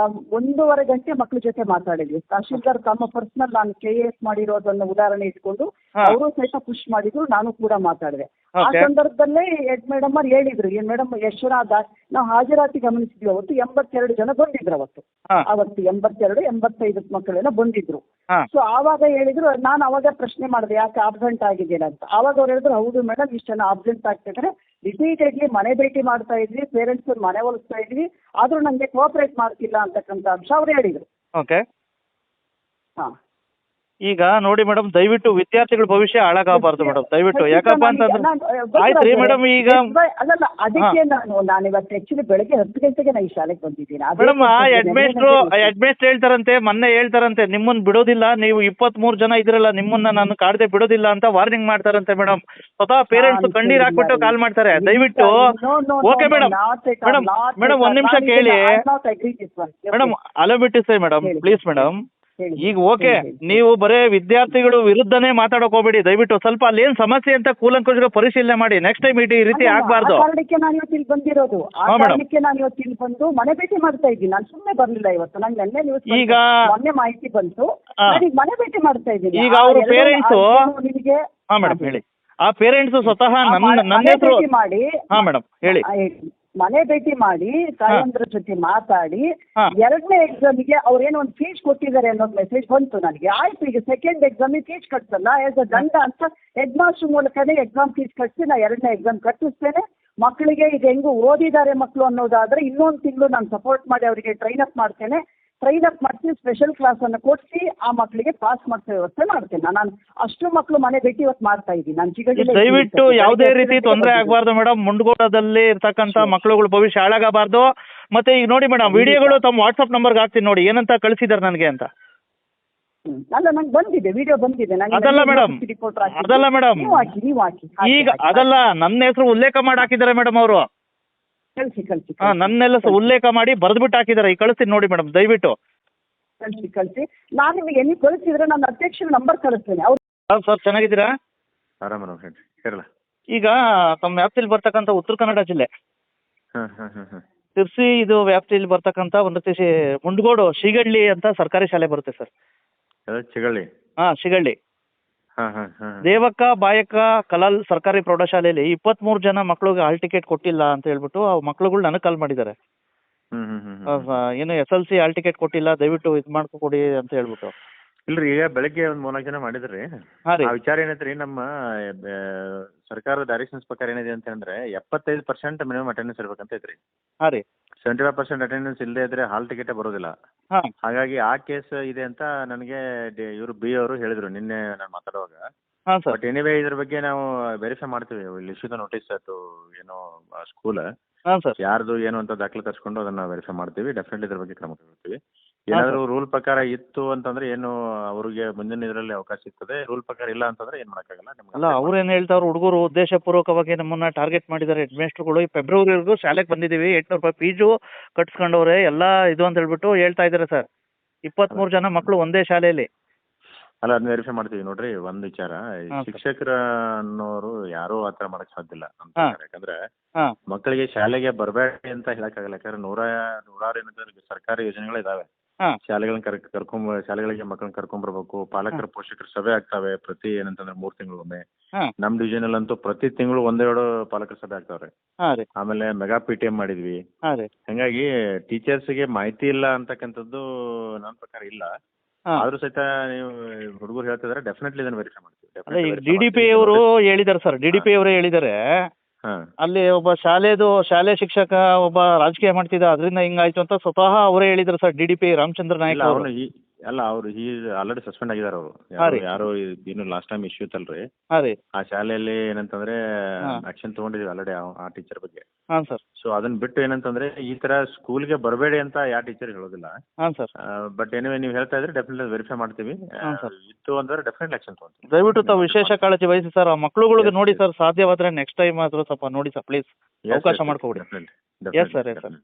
1.5 ಗಂಟೆ ಮಕ್ಕಳ ಜೊತೆ ಮಾತಾಡಿದ್ವಿ. ತಹಶೀಲ್ದಾರ್ ತಮ್ಮ ಪರ್ಸನಲ್ ನಾನು KAS ಮಾಡಿರೋದನ್ನ ಉದಾಹರಣೆ ಇಟ್ಕೊಂಡು ಅವರು ಸಹಿತ ಪುಷ್ ಮಾಡಿದ್ರು, ನಾನು ಕೂಡ ಮಾತಾಡಿದೆ. ಆ ಸಂದರ್ಭದಲ್ಲೇ ಹೆಡ್ ಮೇಡಮ್ ಅವ್ರು ಹೇಳಿದ್ರು, ಏನ್ ಮೇಡಮ್ ಎಷ್ಟು ಜನ ನಾವು ಹಾಜರಾತಿ ಗಮನಿಸಿದ್ವಿ, ಅವತ್ತು 82 ಜನ ಬಂದಿದ್ರು. ಅವತ್ತು 82-85 ಮಕ್ಕಳೆಲ್ಲ ಬಂದಿದ್ರು. ಸೊ ಆವಾಗ ಹೇಳಿದ್ರು, ನಾನು ಅವಾಗ ಪ್ರಶ್ನೆ ಮಾಡಿದೆ ಯಾಕೆ ಆಬ್ಸೆಂಟ್ ಆಗಿದ್ದೇನೆ ಅಂತ. ಆವಾಗ ಅವ್ರು ಹೇಳಿದ್ರು, ಹೌದು ಮೇಡಮ್ ಇಷ್ಟು ಜನ ಆಬ್ಸೆಂಟ್ ಆಗ್ತಿದ್ರೆ ರಿಪೀಟೆಡ್ಲಿ ಮನೆ ಭೇಟಿ ಮಾಡ್ತಾ ಇದ್ವಿ, ಪೇರೆಂಟ್ಸ್ ಮನೆ ಒಲಿಸ್ತಾ ಇದ್ವಿ, ಆದ್ರೂ ನಂಗೆ ಕೋಆಪರೇಟ್ ಮಾಡ್ತಿಲ್ಲ ಅಂತಕ್ಕಂಥ ಅಂಶ ಅವ್ರು ಹೇಳಿದ್ರು. ಈಗ ನೋಡಿ ಮೇಡಮ್, ದಯವಿಟ್ಟು ವಿದ್ಯಾರ್ಥಿಗಳ ಭವಿಷ್ಯ ಹಾಳಾಗಬಾರ್ದು ಮೇಡಮ್, ದಯವಿಟ್ಟು. ಯಾಕಪ್ಪ ಅಂತಂದ್ರೆ ಆಯ್ತು ಮೇಡಮ್, ಈಗ ಅಲ್ಲಲ್ಲ ಅದಕ್ಕೆ ನಾನು ಇವತ್ತು ಆಕ್ಚುಲಿ ಬೆಳಗ್ಗೆ 10 ಗಂಟೆಗೆ ನಾನು ಈ ಶಾಲೆಗೆ ಬಂದಿದ್ದೀನಿ ಮೇಡಮ್. ಹೆಡ್ ಮೇಸ್ಟ್ರು ಹೇಳ್ತಾರಂತೆ, ಮೊನ್ನೆ ಹೇಳ್ತಾರಂತೆ, ನಿಮ್ಮನ್ನ ಬಿಡೋದಿಲ್ಲ, ನೀವು 23 ಜನ ಇದ್ರಲ್ಲ, ನಿಮ್ಮನ್ನ ನಾನು ಕಾಡದೆ ಬಿಡೋದಿಲ್ಲ ಅಂತ ವಾರ್ನಿಂಗ್ ಮಾಡ್ತಾರಂತೆ ಮೇಡಮ್. ಸ್ವತಃ ಪೇರೆಂಟ್ಸ್ ಕಣ್ಣೀರ್ ಹಾಕ್ಬಿಟ್ಟು ಕಾಲ್ ಮಾಡ್ತಾರೆ. ದಯವಿಟ್ಟು ಓಕೆ ಮೇಡಮ್. ಮೇಡಮ್ ಒಂದ್ ನಿಮಿಷ ಕೇಳಿ ಮೇಡಮ್, ಅಲೋ ಬಿಟ್ಟಿಸ್ತೆ ಮೇಡಮ್, ಪ್ಲೀಸ್ ಮೇಡಮ್. ಈಗ ಓಕೆ, ನೀವು ಬರೇ ವಿದ್ಯಾರ್ಥಿಗಳು ವಿರುದ್ಧನೇ ಮಾತಾಡಕ್ ಹೋಗ್ಬೇಡಿ ದಯವಿಟ್ಟು. ಸ್ವಲ್ಪ ಅಲ್ಲಿ ಏನ್ ಸಮಸ್ಯೆ ಅಂತ ಕೂಲಂಕುಷ ಪರಿಶೀಲನೆ ಮಾಡಿ. ನೆಕ್ಸ್ಟ್ ಟೈಮ್ ಈ ರೀತಿ ಆಗ್ಬಾರ್ದು. ಕಾರಣಕ್ಕೆ ನಾನು ಇವತ್ತು ಇಲ್ಲಿ ಬಂದಿರೋದು, ಆ ಕಾರಣಕ್ಕೆ ನಾನು ಇವತ್ತು ಇಲ್ಲಿ ಬಂದು ಮನೆ ಭೇಟಿ ಮಾಡ್ತಾ ಇದ್ದೀನಿ. ನಾನು ಸುಮ್ಮನೆ ಬರ್ಲಿಲ್ಲ ಇವತ್ತು, ನಂಗೆ ನೆನ್ನೆ ಈಗ ಮೊನ್ನೆ ಮಾಹಿತಿ ಬಂತು, ಈಗ ಮನೆ ಭೇಟಿ ಮಾಡ್ತಾ ಇದ್ದೀನಿ. ಈಗ ಅವ್ರ ಪೇರೆಂಟ್ಸ್ ನಿಮಗೆ ಮೇಡಮ್ ಹೇಳಿ, ಆ ಪೇರೆಂಟ್ಸ್ ಸ್ವತಃ ನನ್ನ ಹೆಸರು ಮಾಡಿ ಮೇಡಮ್ ಹೇಳಿ, ಮನೆ ಭೇಟಿ ಮಾಡಿ ತಾಯಂದ್ರ ಜೊತೆ ಮಾತಾಡಿ 2ನೇ ಎಕ್ಸಾಮಿಗೆ ಅವ್ರೇನೋ ಒಂದು ಫೀಸ್ ಕೊಟ್ಟಿದ್ದಾರೆ ಅನ್ನೋದು ಮೆಸೇಜ್ ಬಂತು ನನಗೆ. ಆಯ್ತು, ಈಗ ಸೆಕೆಂಡ್ ಎಕ್ಸಾಮಿಗೆ ಫೀಸ್ ಕಟ್ಸಲ್ಲ ಆಸ್ ಅ ದಂಡ ಅಂತ ಹೆಡ್ ಮಾಸ್ಟರ್ ಮೂಲಕನೇ ಎಕ್ಸಾಮ್ ಫೀಸ್ ಕಟ್ಟಿಸಿ ನಾ 2ನೇ ಎಕ್ಸಾಮ್ ಕಟ್ಟಿಸ್ತೇನೆ. ಮಕ್ಕಳಿಗೆ ಈಗ ಹೆಂಗು ಓದಿದ್ದಾರೆ ಮಕ್ಕಳು ಅನ್ನೋದಾದ್ರೆ ಇನ್ನೊಂದು ತಿಂಗಳು ನಾನು ಸಪೋರ್ಟ್ ಮಾಡಿ ಅವರಿಗೆ ಟ್ರೈನ್ ಅಪ್ ಮಾಡ್ತೇನೆ. ಟ್ರೈನ್ ಅಪ್ ಮಾಡ್ತೀನಿ, ಸ್ಪೆಷಲ್ ಕ್ಲಾಸ್ ಅನ್ನು ಕೊಡಿಸಿ ಆ ಮಕ್ಕಳಿಗೆ ಪಾಸ್ ಮಾಡಿಸೋ ವ್ಯವಸ್ಥೆ ಮಾಡ್ತೇನೆ. ನಾನು ಅಷ್ಟು ಮಕ್ಕಳು ಮನೆ ಭೇಟಿ ಇವತ್ತು ಮಾಡ್ತಾ ಇದ್ದೀನಿ. ನಾನು ಚಿಗಡಿಲೇ ದಯವಿಟ್ಟು ಯಾವುದೇ ರೀತಿ ತೊಂದರೆ ಆಗಬಾರ್ದು ಮೇಡಮ್. ಮುಂಡಗೋಡದಲ್ಲಿ ಇರ್ತಕ್ಕಂಥ ಮಕ್ಕಳುಗಳ ಭವಿಷ್ಯ ಹಾಳಾಗಬಾರ್ದು. ಮತ್ತೆ ಈಗ ನೋಡಿ ಮೇಡಮ್, ವಿಡಿಯೋಗಳು ತಮ್ಮ ವಾಟ್ಸ್ಆಪ್ ನಂಬರ್ಗೆ ಹಾಕ್ತೀನಿ ನೋಡಿ, ಏನಂತ ಕಳಿಸಿದಾರೆ ನನಗೆ ಅಂತ. ಅಲ್ಲ, ನಂಗೆ ಬಂದಿದೆ, ವಿಡಿಯೋ ಬಂದಿದೆ. ಅದಲ್ಲ ಮೇಡಮ್, ಅದಲ್ಲ ಮೇಡಮ್, ನೀವು ಹಾಕಿ ಈಗ ಅದಲ್ಲ, ನನ್ನ ಹೆಸರು ಉಲ್ಲೇಖ ಮಾಡಿ ಹಾಕಿದ್ದಾರೆ ಮೇಡಮ್ ಅವರು. ಕಳಿಸಿ ನನ್ನೆಲ್ಲ ಉಲ್ಲೇಖ ಮಾಡಿ ಬರೆದ್ಬಿಟ್ಟು ಹಾಕಿದ್ದಾರೆ. ಈಗ ಕಳಿಸ್ತೀನಿ ನೋಡಿ ಮೇಡಮ್, ದಯವಿಟ್ಟು ಕಳಿಸಿ. ನಾನು ನಿಮಗೆ ಎಲ್ಲಿ ಕಳಿಸಿದ್ರೆ ನನ್ನ ಅಧ್ಯಕ್ಷರ ನಂಬರ್ ಕಳಿಸ್ತೇನೆ. ಅವ್ರು ಸರ್ ಚೆನ್ನಾಗಿದ್ದೀರಾ? ಆರಾಮ ಹೇಳಿ ಕೇರಳ. ಈಗ ತಮ್ಮ ವ್ಯಾಪ್ತಿಯಲ್ಲಿ ಬರ್ತಕ್ಕಂಥ ಉತ್ತರ ಕನ್ನಡ ಜಿಲ್ಲೆ ತಿರ್ಸಿ ಇದು ವ್ಯಾಪ್ತಿಯಲ್ಲಿ ಬರ್ತಕ್ಕಂಥ ಒಂದು ಮುಂಡಗೋಡು ಶಿಗಳ್ಳಿ ಅಂತ ಸರ್ಕಾರಿ ಶಾಲೆ ಬರುತ್ತೆ ಸರ್. ಚಿಗಳ್ಳಿ? ಶಿಗಳ್ಳಿ ದೇವಕ್ಕ ಬಾಯಕ್ಕ ಕಲಾಲ್ ಸರ್ಕಾರಿ ಪ್ರೌಢಶಾಲೆಯಲ್ಲಿ 23 ಜನ ಮಕ್ಕಳಿಗೆ ಹಾಲ್ ಟಿಕೆಟ್ ಕೊಟ್ಟಿಲ್ಲ ಅಂತ ಹೇಳ್ಬಿಟ್ಟು ಆ ಮಕ್ಳುಗಳು ನನಗೆ ಕಾಲ್ ಮಾಡಿದ್ದಾರೆ. ಏನು SLC ಹಾಲ್ ಟಿಕೆಟ್ ಕೊಟ್ಟಿಲ್ಲ, ದಯವಿಟ್ಟು ಇದು ಮಾಡ್ಕೊಡಿ ಅಂತ ಹೇಳ್ಬಿಟ್ಟು. ಇಲ್ರಿ, ಈಗ ಬೆಳಗ್ಗೆ ಒಂದ್ 4 ಜನ ಮಾಡಿದ್ರಿ. ಆ ವಿಚಾರ ಏನೈತ್ರಿ, ನಮ್ಮ ಸರ್ಕಾರದ ಡೈರೆಕ್ಷನ್ಸ್ ಪ್ರಕಾರ ಏನಿದೆ ಅಂತ ಅಂದ್ರೆ 75% ಮಿನಿಮಮ್ ಅಟೆಂಡೆನ್ಸ್ ಇರ್ಬೇಕಂತ ಐತ್ರಿ. 75% ಅಟೆಂಡೆನ್ಸ್ ಇಲ್ಲದೆ ಇದ್ರೆ ಹಾಲ್ ಟಿಕೆಟ್ ಬರೋದಿಲ್ಲ. ಹಾಗಾಗಿ ಆ ಕೇಸ್ ಇದೆ ಅಂತ ನನಗೆ ಇವರು ಬಿ ಅವರು ಹೇಳಿದ್ರು ನಿನ್ನೆ ನಾನು ಮಾತಾಡುವಾಗ. ಬಟ್ ಎನಿವೇ ಇದ್ರ ಬಗ್ಗೆ ನಾವು ವೆರಿಫೈ ಮಾಡ್ತೀವಿ. ಇಲ್ಲಿ ಇಶ್ಯೂದ ನೋಟಿಸ್ ಆಯ್ತು ಏನೋ ಸ್ಕೂಲ್ ಯಾರ್ದು ಏನು ಅಂತ ದಾಖಲೆ ತರಿಸ್ಕೊಂಡು ಅದನ್ನ ವೆರಿಫೈ ಮಾಡ್ತೀವಿ. ಡೆಫಿನೆಟ್ಲಿ ಇದ್ರ ಬಗ್ಗೆ ಕ್ರಮ ತಗೊಳ್ತೀವಿ. ಏನಾದ್ರು ರೂಲ್ ಪ್ರಕಾರ ಇತ್ತು ಅಂತಂದ್ರೆ ಏನು ಅವ್ರಿಗೆ ಮುಂದಿನ ಇದರಲ್ಲಿ ಅವಕಾಶ ಇರ್ತದೆ. ರೂಲ್ ಪ್ರಕಾರ ಇಲ್ಲ ಅಂತಂದ್ರೆ ಏನ್ ಮಾಡಕ್ಕಾಗಲ್ಲ. ಅಲ್ಲ, ಅವ್ರೇನ್ ಹೇಳ್ತಾವ್ರು, ಹುಡುಗರು ಉದ್ದೇಶ ಪೂರ್ವಕವಾಗಿ ನಮ್ಮನ್ನ ಟಾರ್ಗೆಟ್ ಮಾಡಿದ್ದಾರೆ ಹೆಡ್ಮೇಸ್ಟರ್ಗಳು. ಈ ಫೆಬ್ರವರಿವರೆಗೂ ಶಾಲೆಗೆ ಬಂದಿದ್ದೀವಿ, 800 ರೂಪಾಯಿ ಫೀಸು ಕಟ್ಸ್ಕೊಂಡವ್ರೆ ಎಲ್ಲ ಇದು ಅಂತ ಹೇಳ್ಬಿಟ್ಟು ಹೇಳ್ತಾ ಇದಾರೆ ಸರ್. 23 ಜನ ಮಕ್ಕಳು ಒಂದೇ ಶಾಲೆಯಲ್ಲಿ. ಅಲ್ಲ, ಅದನ್ನ ವೆರಿಫೈ ಮಾಡ್ತೀವಿ. ನೋಡ್ರಿ, ಒಂದ್ ವಿಚಾರ, ಶಿಕ್ಷಕರ ಅನ್ನೋರು ಯಾರು ಆತರ ಮಾಡಕ್ ಸಾಧ್ಯ ಇಲ್ಲ ಅಂತ. ಯಾಕಂದ್ರೆ ಮಕ್ಕಳಿಗೆ ಶಾಲೆಗೆ ಬರಬೇಡಿ ಅಂತ ಹೇಳಕ್ಕಾಗಲ್ಲ. ಯಾಕಂದ್ರೆ ನೂರಾರು ಏನಂದ್ರೆ ಸರ್ಕಾರಿ ಯೋಜನೆಗಳು ಇದಾವೆ. ಶಾಲೆಗಳನ್ನ ಶಾಲೆಗಳಿಗೆ ಮಕ್ಕಳನ್ನ ಕರ್ಕೊಂಡ್ಬರ್ಬೇಕು. ಪಾಲಕರ ಪೋಷಕರ ಸಭೆ ಆಗ್ತಾವೆ ಪ್ರತಿ ಏನಂತಂದ್ರೆ 3 ತಿಂಗಳಿಗೊಮ್ಮೆ. ನಮ್ ಡಿವಿಷನ್ ಅಲ್ಲಂತೂ ಪ್ರತಿ ತಿಂಗಳು 1-2 ಪಾಲಕರ ಸಭೆ ಆಗ್ತಾವ್ರೆ. ಆಮೇಲೆ ಮೆಗಾ PTM ಮಾಡಿದ್ವಿ. ಹಂಗಾಗಿ ಟೀಚರ್ಸ್ಗೆ ಮಾಹಿತಿ ಇಲ್ಲ ಅಂತಕ್ಕಂಥದ್ದು ನನ್ನ ಪ್ರಕಾರ ಇಲ್ಲ. ಆದ್ರೂ ಸಹಿತ ನೀವು ಹುಡುಗರು ಹೇಳ್ತಿದಾರೆ, ಡೆಫಿನೆಟ್ಲಿ ಇದನ್ನ ವೆರಿಫೈ ಮಾಡ್ತೀವಿ. DDP ಅವರು ಹೇಳಿದಾರೆ ಸರ್, DDP ಅವರೇ ಹೇಳಿದಾರೆ ಅಲ್ಲಿ ಒಬ್ಬ ಶಾಲೆ ಶಿಕ್ಷಕ ಒಬ್ಬ ರಾಜಕೀಯ ಮಾಡ್ತಿದ್ದ, ಅದರಿಂದ ಹಿಂಗಾಯ್ತು ಅಂತ ಸ್ವತಃ ಅವರೇ ಹೇಳಿದ್ರು ಸರ್. DDP ರಾಮಚಂದ್ರ ನಾಯ್ಕ ಅವರು. ಅಲ್ಲ, ಅವ್ರು ಆಲ್ರೆಡಿ ಸಸ್ಪೆಂಡ್ ಆಗಿದಾರೆ. ಅವರು ಯಾರು ಇನ್ನು ಲಾಸ್ಟ್ ಟೈಮ್ ಇಶ್ಯೂ ಇತ್ತಲ್ರಿ, ಆ ಶಾಲೆಯಲ್ಲಿ ಏನಂತಂದ್ರೆ ಆಕ್ಷನ್ ತಗೊಂಡಿದೀವಿ ಆಲ್ರೆಡಿ ಆ ಟೀಚರ್ ಬಗ್ಗೆ. ಸೊ ಅದನ್ನ ಬಿಟ್ಟು ಏನಂತಂದ್ರೆ ಈ ತರ ಸ್ಕೂಲ್ಗೆ ಬರಬೇಡಿ ಅಂತ ಯಾವ ಟೀಚರ್ ಹೇಳೋದಿಲ್ಲ. ಬಟ್ ಏನಿವೆ ನೀವು ಹೇಳ್ತಾ ಇದ್ರೆ ಡೆಫಿನೆಟ್ಲಿ ವೆರಿಫೈ ಮಾಡ್ತೀವಿ. ಇತ್ತು ಅಂದ್ರೆ ಡೆಫಿನೆಟ್ಲಿ ಆಕ್ಷನ್ ತಗೊಂತೀವಿ. ದಯವಿಟ್ಟು ತಾವು ವಿಶೇಷ ಕಾಳಜಿ ವಹಿಸಿ ಸರ್. ಆ ಮಕ್ಕಳುಗಳಿಗೆ ನೋಡಿ ಸರ್, ಸಾಧ್ಯವಾದ್ರೆ ನೆಕ್ಸ್ಟ್ ಟೈಮ್ ಆದ್ರೂ ಸ್ವಲ್ಪ ನೋಡಿ ಸರ್ ಪ್ಲೀಸ್, ಅವಕಾಶ ಮಾಡ್ಕೊಬಿಡಿ. Yes sir, yes sir.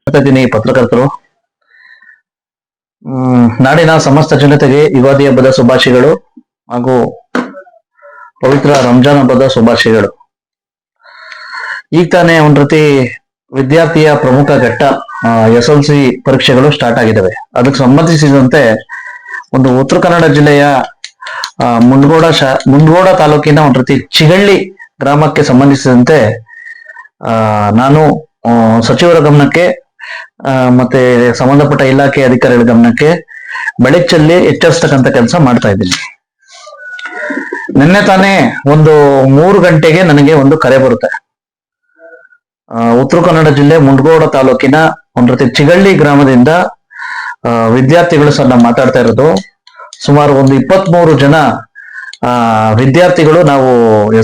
ಪತ್ರಕರ್ತರು, ನಾಡಿನ ಸಮಸ್ತ ಜನತೆಗೆ ಯುಗಾದಿ ಹಬ್ಬದ ಶುಭಾಶಯಗಳು ಹಾಗೂ ಪವಿತ್ರ ರಂಜಾನ್ ಹಬ್ಬದ ಶುಭಾಶಯಗಳು. ಈಗ ತಾನೇ ಒಂದ್ ರೀತಿ ವಿದ್ಯಾರ್ಥಿಯ ಪ್ರಮುಖ ಘಟ್ಟ SLC ಪರೀಕ್ಷೆಗಳು ಸ್ಟಾರ್ಟ್ ಆಗಿದ್ದಾವೆ. ಅದಕ್ಕೆ ಸಂಬಂಧಿಸಿದಂತೆ ಒಂದು ಉತ್ತರ ಕನ್ನಡ ಜಿಲ್ಲೆಯ ಮುಂಡಗೋಡ ತಾಲೂಕಿನ ಒಂದ್ ರೀತಿ ಚಿಗಳ್ಳಿ ಗ್ರಾಮಕ್ಕೆ ಸಂಬಂಧಿಸಿದಂತೆ ನಾನು ಸಚಿವರ ಗಮನಕ್ಕೆ ಮತ್ತೆ ಸಂಬಂಧಪಟ್ಟ ಇಲಾಖೆ ಅಧಿಕಾರಿಗಳ ಗಮನಕ್ಕೆ ಬೆಳಗ್ಗೆ ಚೆಲ್ಲಿ ಎಚ್ಚರಿಸ್ತಕ್ಕಂಥ ಕೆಲಸ ಮಾಡ್ತಾ ಇದ್ದೀನಿ. ನಿನ್ನೆ ತಾನೇ ಒಂದು 3 ಗಂಟೆಗೆ ನನಗೆ ಒಂದು ಕರೆ ಬರುತ್ತೆ. ಉತ್ತರ ಕನ್ನಡ ಜಿಲ್ಲೆ ಮುಂಡಗೋಡ ತಾಲೂಕಿನ ಒಂದ್ ರೀತಿ ಚಿಗಳ್ಳಿ ಗ್ರಾಮದಿಂದ ವಿದ್ಯಾರ್ಥಿಗಳು ಸಹ ನಾವು ಮಾತಾಡ್ತಾ ಇರೋದು. ಸುಮಾರು ಒಂದು 23 ಜನ ವಿದ್ಯಾರ್ಥಿಗಳು ನಾವು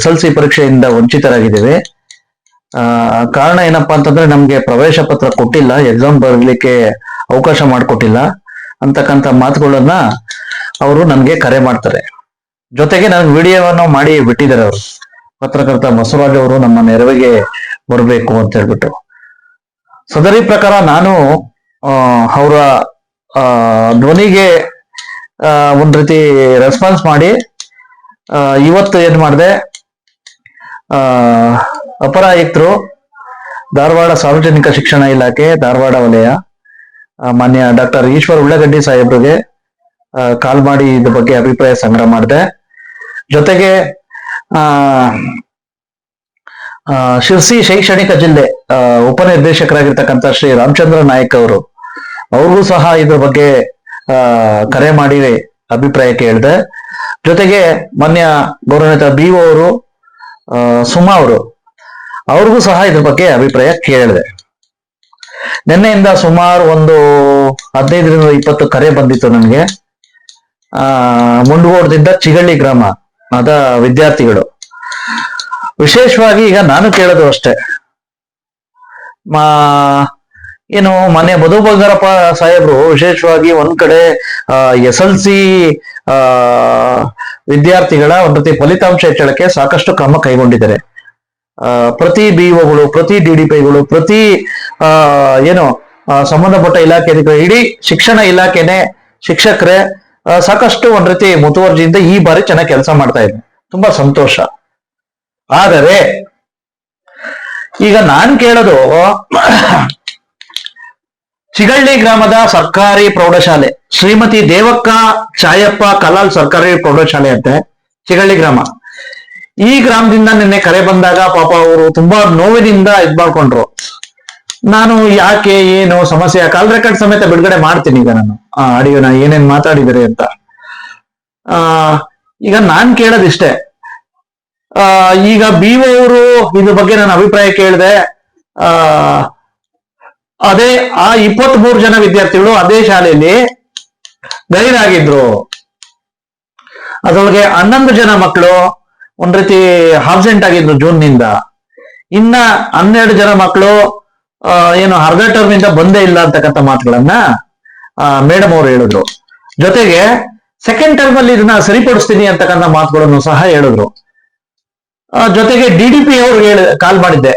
SLC ಪರೀಕ್ಷೆಯಿಂದ ವಂಚಿತರಾಗಿದ್ದೇವೆ. ಕಾರಣ ಏನಪ್ಪಾ ಅಂತಂದ್ರೆ ನಮ್ಗೆ ಪ್ರವೇಶ ಪತ್ರ ಕೊಟ್ಟಿಲ್ಲ, ಎಕ್ಸಾಮ್ ಬರಲಿಕ್ಕೆ ಅವಕಾಶ ಮಾಡಿಕೊಟ್ಟಿಲ್ಲ ಅಂತಕ್ಕಂಥ ಮಾತುಗಳನ್ನ ಅವರು ನನಗೆ ಕರೆ ಮಾಡ್ತಾರೆ. ಜೊತೆಗೆ ನನಗೆ ವಿಡಿಯೋವನ್ನು ಮಾಡಿ ಬಿಟ್ಟಿದ್ದಾರೆ. ಅವರು ಪತ್ರಕರ್ತ ಬಸವರಾಜ್ ಅವರು ನಮ್ಮ ನೆರವಿಗೆ ಬರಬೇಕು ಅಂತ ಹೇಳ್ಬಿಟ್ಟು. ಸದರಿ ಪ್ರಕಾರ ನಾನು ಅವರ ಧ್ವನಿಗೆ ಒಂದ್ ರೀತಿ ರೆಸ್ಪಾನ್ಸ್ ಮಾಡಿ ಇವತ್ತು ಏನ್ ಮಾಡಿದೆ, ಅಪರ ಆಯುಕ್ತರು ಧಾರವಾಡ ಸಾರ್ವಜನಿಕ ಶಿಕ್ಷಣ ಇಲಾಖೆ ಧಾರವಾಡ ವಲಯ ಮಾನ್ಯ ಡಾಕ್ಟರ್ ಈಶ್ವರ್ ಉಳ್ಳಗಡ್ಡಿ ಸಾಹೇಬ್ರಿಗೆ ಕಾಲ್ ಮಾಡಿ ಇದ್ರ ಬಗ್ಗೆ ಅಭಿಪ್ರಾಯ ಸಂಗ್ರಹ ಮಾಡಿದೆ. ಜೊತೆಗೆ ಶಿರ್ಸಿ ಶೈಕ್ಷಣಿಕ ಜಿಲ್ಲೆ ಉಪನಿರ್ದೇಶಕರಾಗಿರ್ತಕ್ಕಂಥ ಶ್ರೀ ರಾಮಚಂದ್ರ ನಾಯ್ಕ ಅವ್ರಿಗೂ ಸಹ ಇದ್ರ ಬಗ್ಗೆ ಕರೆ ಮಾಡಿ ಅಭಿಪ್ರಾಯ ಕೇಳಿದೆ. ಜೊತೆಗೆ ಮಾನ್ಯ ಗೌರವಾನ್ವಿತ BO ಅವರು ಸುಮಾ ಅವ್ರಿಗೂ ಸಹ ಇದ್ರ ಬಗ್ಗೆ ಅಭಿಪ್ರಾಯ ಕೇಳಿದೆ. ನಿನ್ನೆಯಿಂದ ಸುಮಾರು ಒಂದು 15ರಿಂದ 20 ಕರೆ ಬಂದಿತ್ತು ನನಗೆ. ಮುಂಡಗೋಡದಿಂದ ಚಿಗಳ್ಳಿ ಗ್ರಾಮ ಅದ ವಿದ್ಯಾರ್ಥಿಗಳು. ವಿಶೇಷವಾಗಿ ಈಗ ನಾನು ಕೇಳೋದು ಅಷ್ಟೇ, ಏನು ಮೊನ್ನೆ ಮಧು ಬಂಗಾರಪ್ಪ ಸಾಹೇಬ್ರು ವಿಶೇಷವಾಗಿ ಒಂದ್ ಕಡೆ SLC ವಿದ್ಯಾರ್ಥಿಗಳ ಒಂದು ರೀತಿ ಫಲಿತಾಂಶ ಹೆಚ್ಚಳಕ್ಕೆ ಸಾಕಷ್ಟು ಕ್ರಮ ಕೈಗೊಂಡಿದ್ದಾರೆ. ಪ್ರತಿ BOಗಳು, ಪ್ರತಿ DDPಗಳು, ಪ್ರತಿ ಏನು ಸಂಬಂಧಪಟ್ಟ ಇಲಾಖೆ ಅಧಿಕಾರಿ, ಇಡೀ ಶಿಕ್ಷಣ ಇಲಾಖೆನೆ, ಶಿಕ್ಷಕರೇ ಸಾಕಷ್ಟು ಒಂದ್ ರೀತಿ ಮುತುವರ್ಜಿಯಿಂದ ಈ ಬಾರಿ ಚೆನ್ನಾಗಿ ಕೆಲಸ ಮಾಡ್ತಾ ಇದ್ದಾರೆ. ತುಂಬಾ ಸಂತೋಷ. ಆದರೆ ಈಗ ನಾನ್ ಕೇಳೋದು, ಚಿಗಳ್ಳಿ ಗ್ರಾಮದ ಸರ್ಕಾರಿ ಪ್ರೌಢಶಾಲೆ, ಶ್ರೀಮತಿ ದೇವಕ್ಕ ಚಾಯಪ್ಪ ಕಲಾಲ್ ಸರ್ಕಾರಿ ಪ್ರೌಢಶಾಲೆ ಅಂತೆ ಚಿಗಳ್ಳಿ ಗ್ರಾಮ. ಈ ಗ್ರಾಮದಿಂದ ನಿನ್ನೆ ಕರೆ ಬಂದಾಗ ಪಾಪ ಅವರು ತುಂಬಾ ನೋವಿನಿಂದ ಇದ್ ಮಾಡ್ಕೊಂಡ್ರು. ನಾನು ಯಾಕೆ, ಏನು ಸಮಸ್ಯೆ, ಕಾಲ್ ರೆಕಾರ್ಡ್ ಸಮೇತ ಬಿಡುಗಡೆ ಮಾಡ್ತೀನಿ ಈಗ ನಾನು ಆಡಿಯೋನ ಏನೇನ್ ಮಾತಾಡಿದರೆ ಅಂತ. ಈಗ ನಾನ್ ಕೇಳೋದಿಷ್ಟೇ, ಈಗ BO ಅವರು ಇದ್ರ ಬಗ್ಗೆ ನನ್ನ ಅಭಿಪ್ರಾಯ ಕೇಳಿದೆ. ಅದೇ ಆ 23 ಜನ ವಿದ್ಯಾರ್ಥಿಗಳು ಅದೇ ಶಾಲೆಯಲ್ಲಿ ಗೈರಾಗಿದ್ರು. ಅದರೊಳಗೆ 11 ಜನ ಮಕ್ಕಳು ಒಂದ್ ರೀತಿ ಆಬ್ಸೆಂಟ್ ಆಗಿದ್ರು ಜೂನ್ನಿಂದ. ಇನ್ನ 12 ಜನ ಮಕ್ಕಳು ಏನು ಅರ್ಧ ಟರ್ಮ್ ಇಂದ ಬಂದೇ ಇಲ್ಲ ಅಂತಕ್ಕಂಥ ಮಾತುಗಳನ್ನ ಮೇಡಮ್ ಅವರು ಹೇಳಿದ್ರು. ಜೊತೆಗೆ ಸೆಕೆಂಡ್ ಟರ್ಮ್ ಅಲ್ಲಿ ಇದನ್ನ ಸರಿಪಡಿಸ್ತೀನಿ ಅಂತಕ್ಕಂಥ ಮಾತುಗಳನ್ನು ಸಹ ಹೇಳಿದ್ರು. ಜೊತೆಗೆ DDP ಅವ್ರಿಗೆ ಕಾಲ್ ಮಾಡಿದ್ದೆ.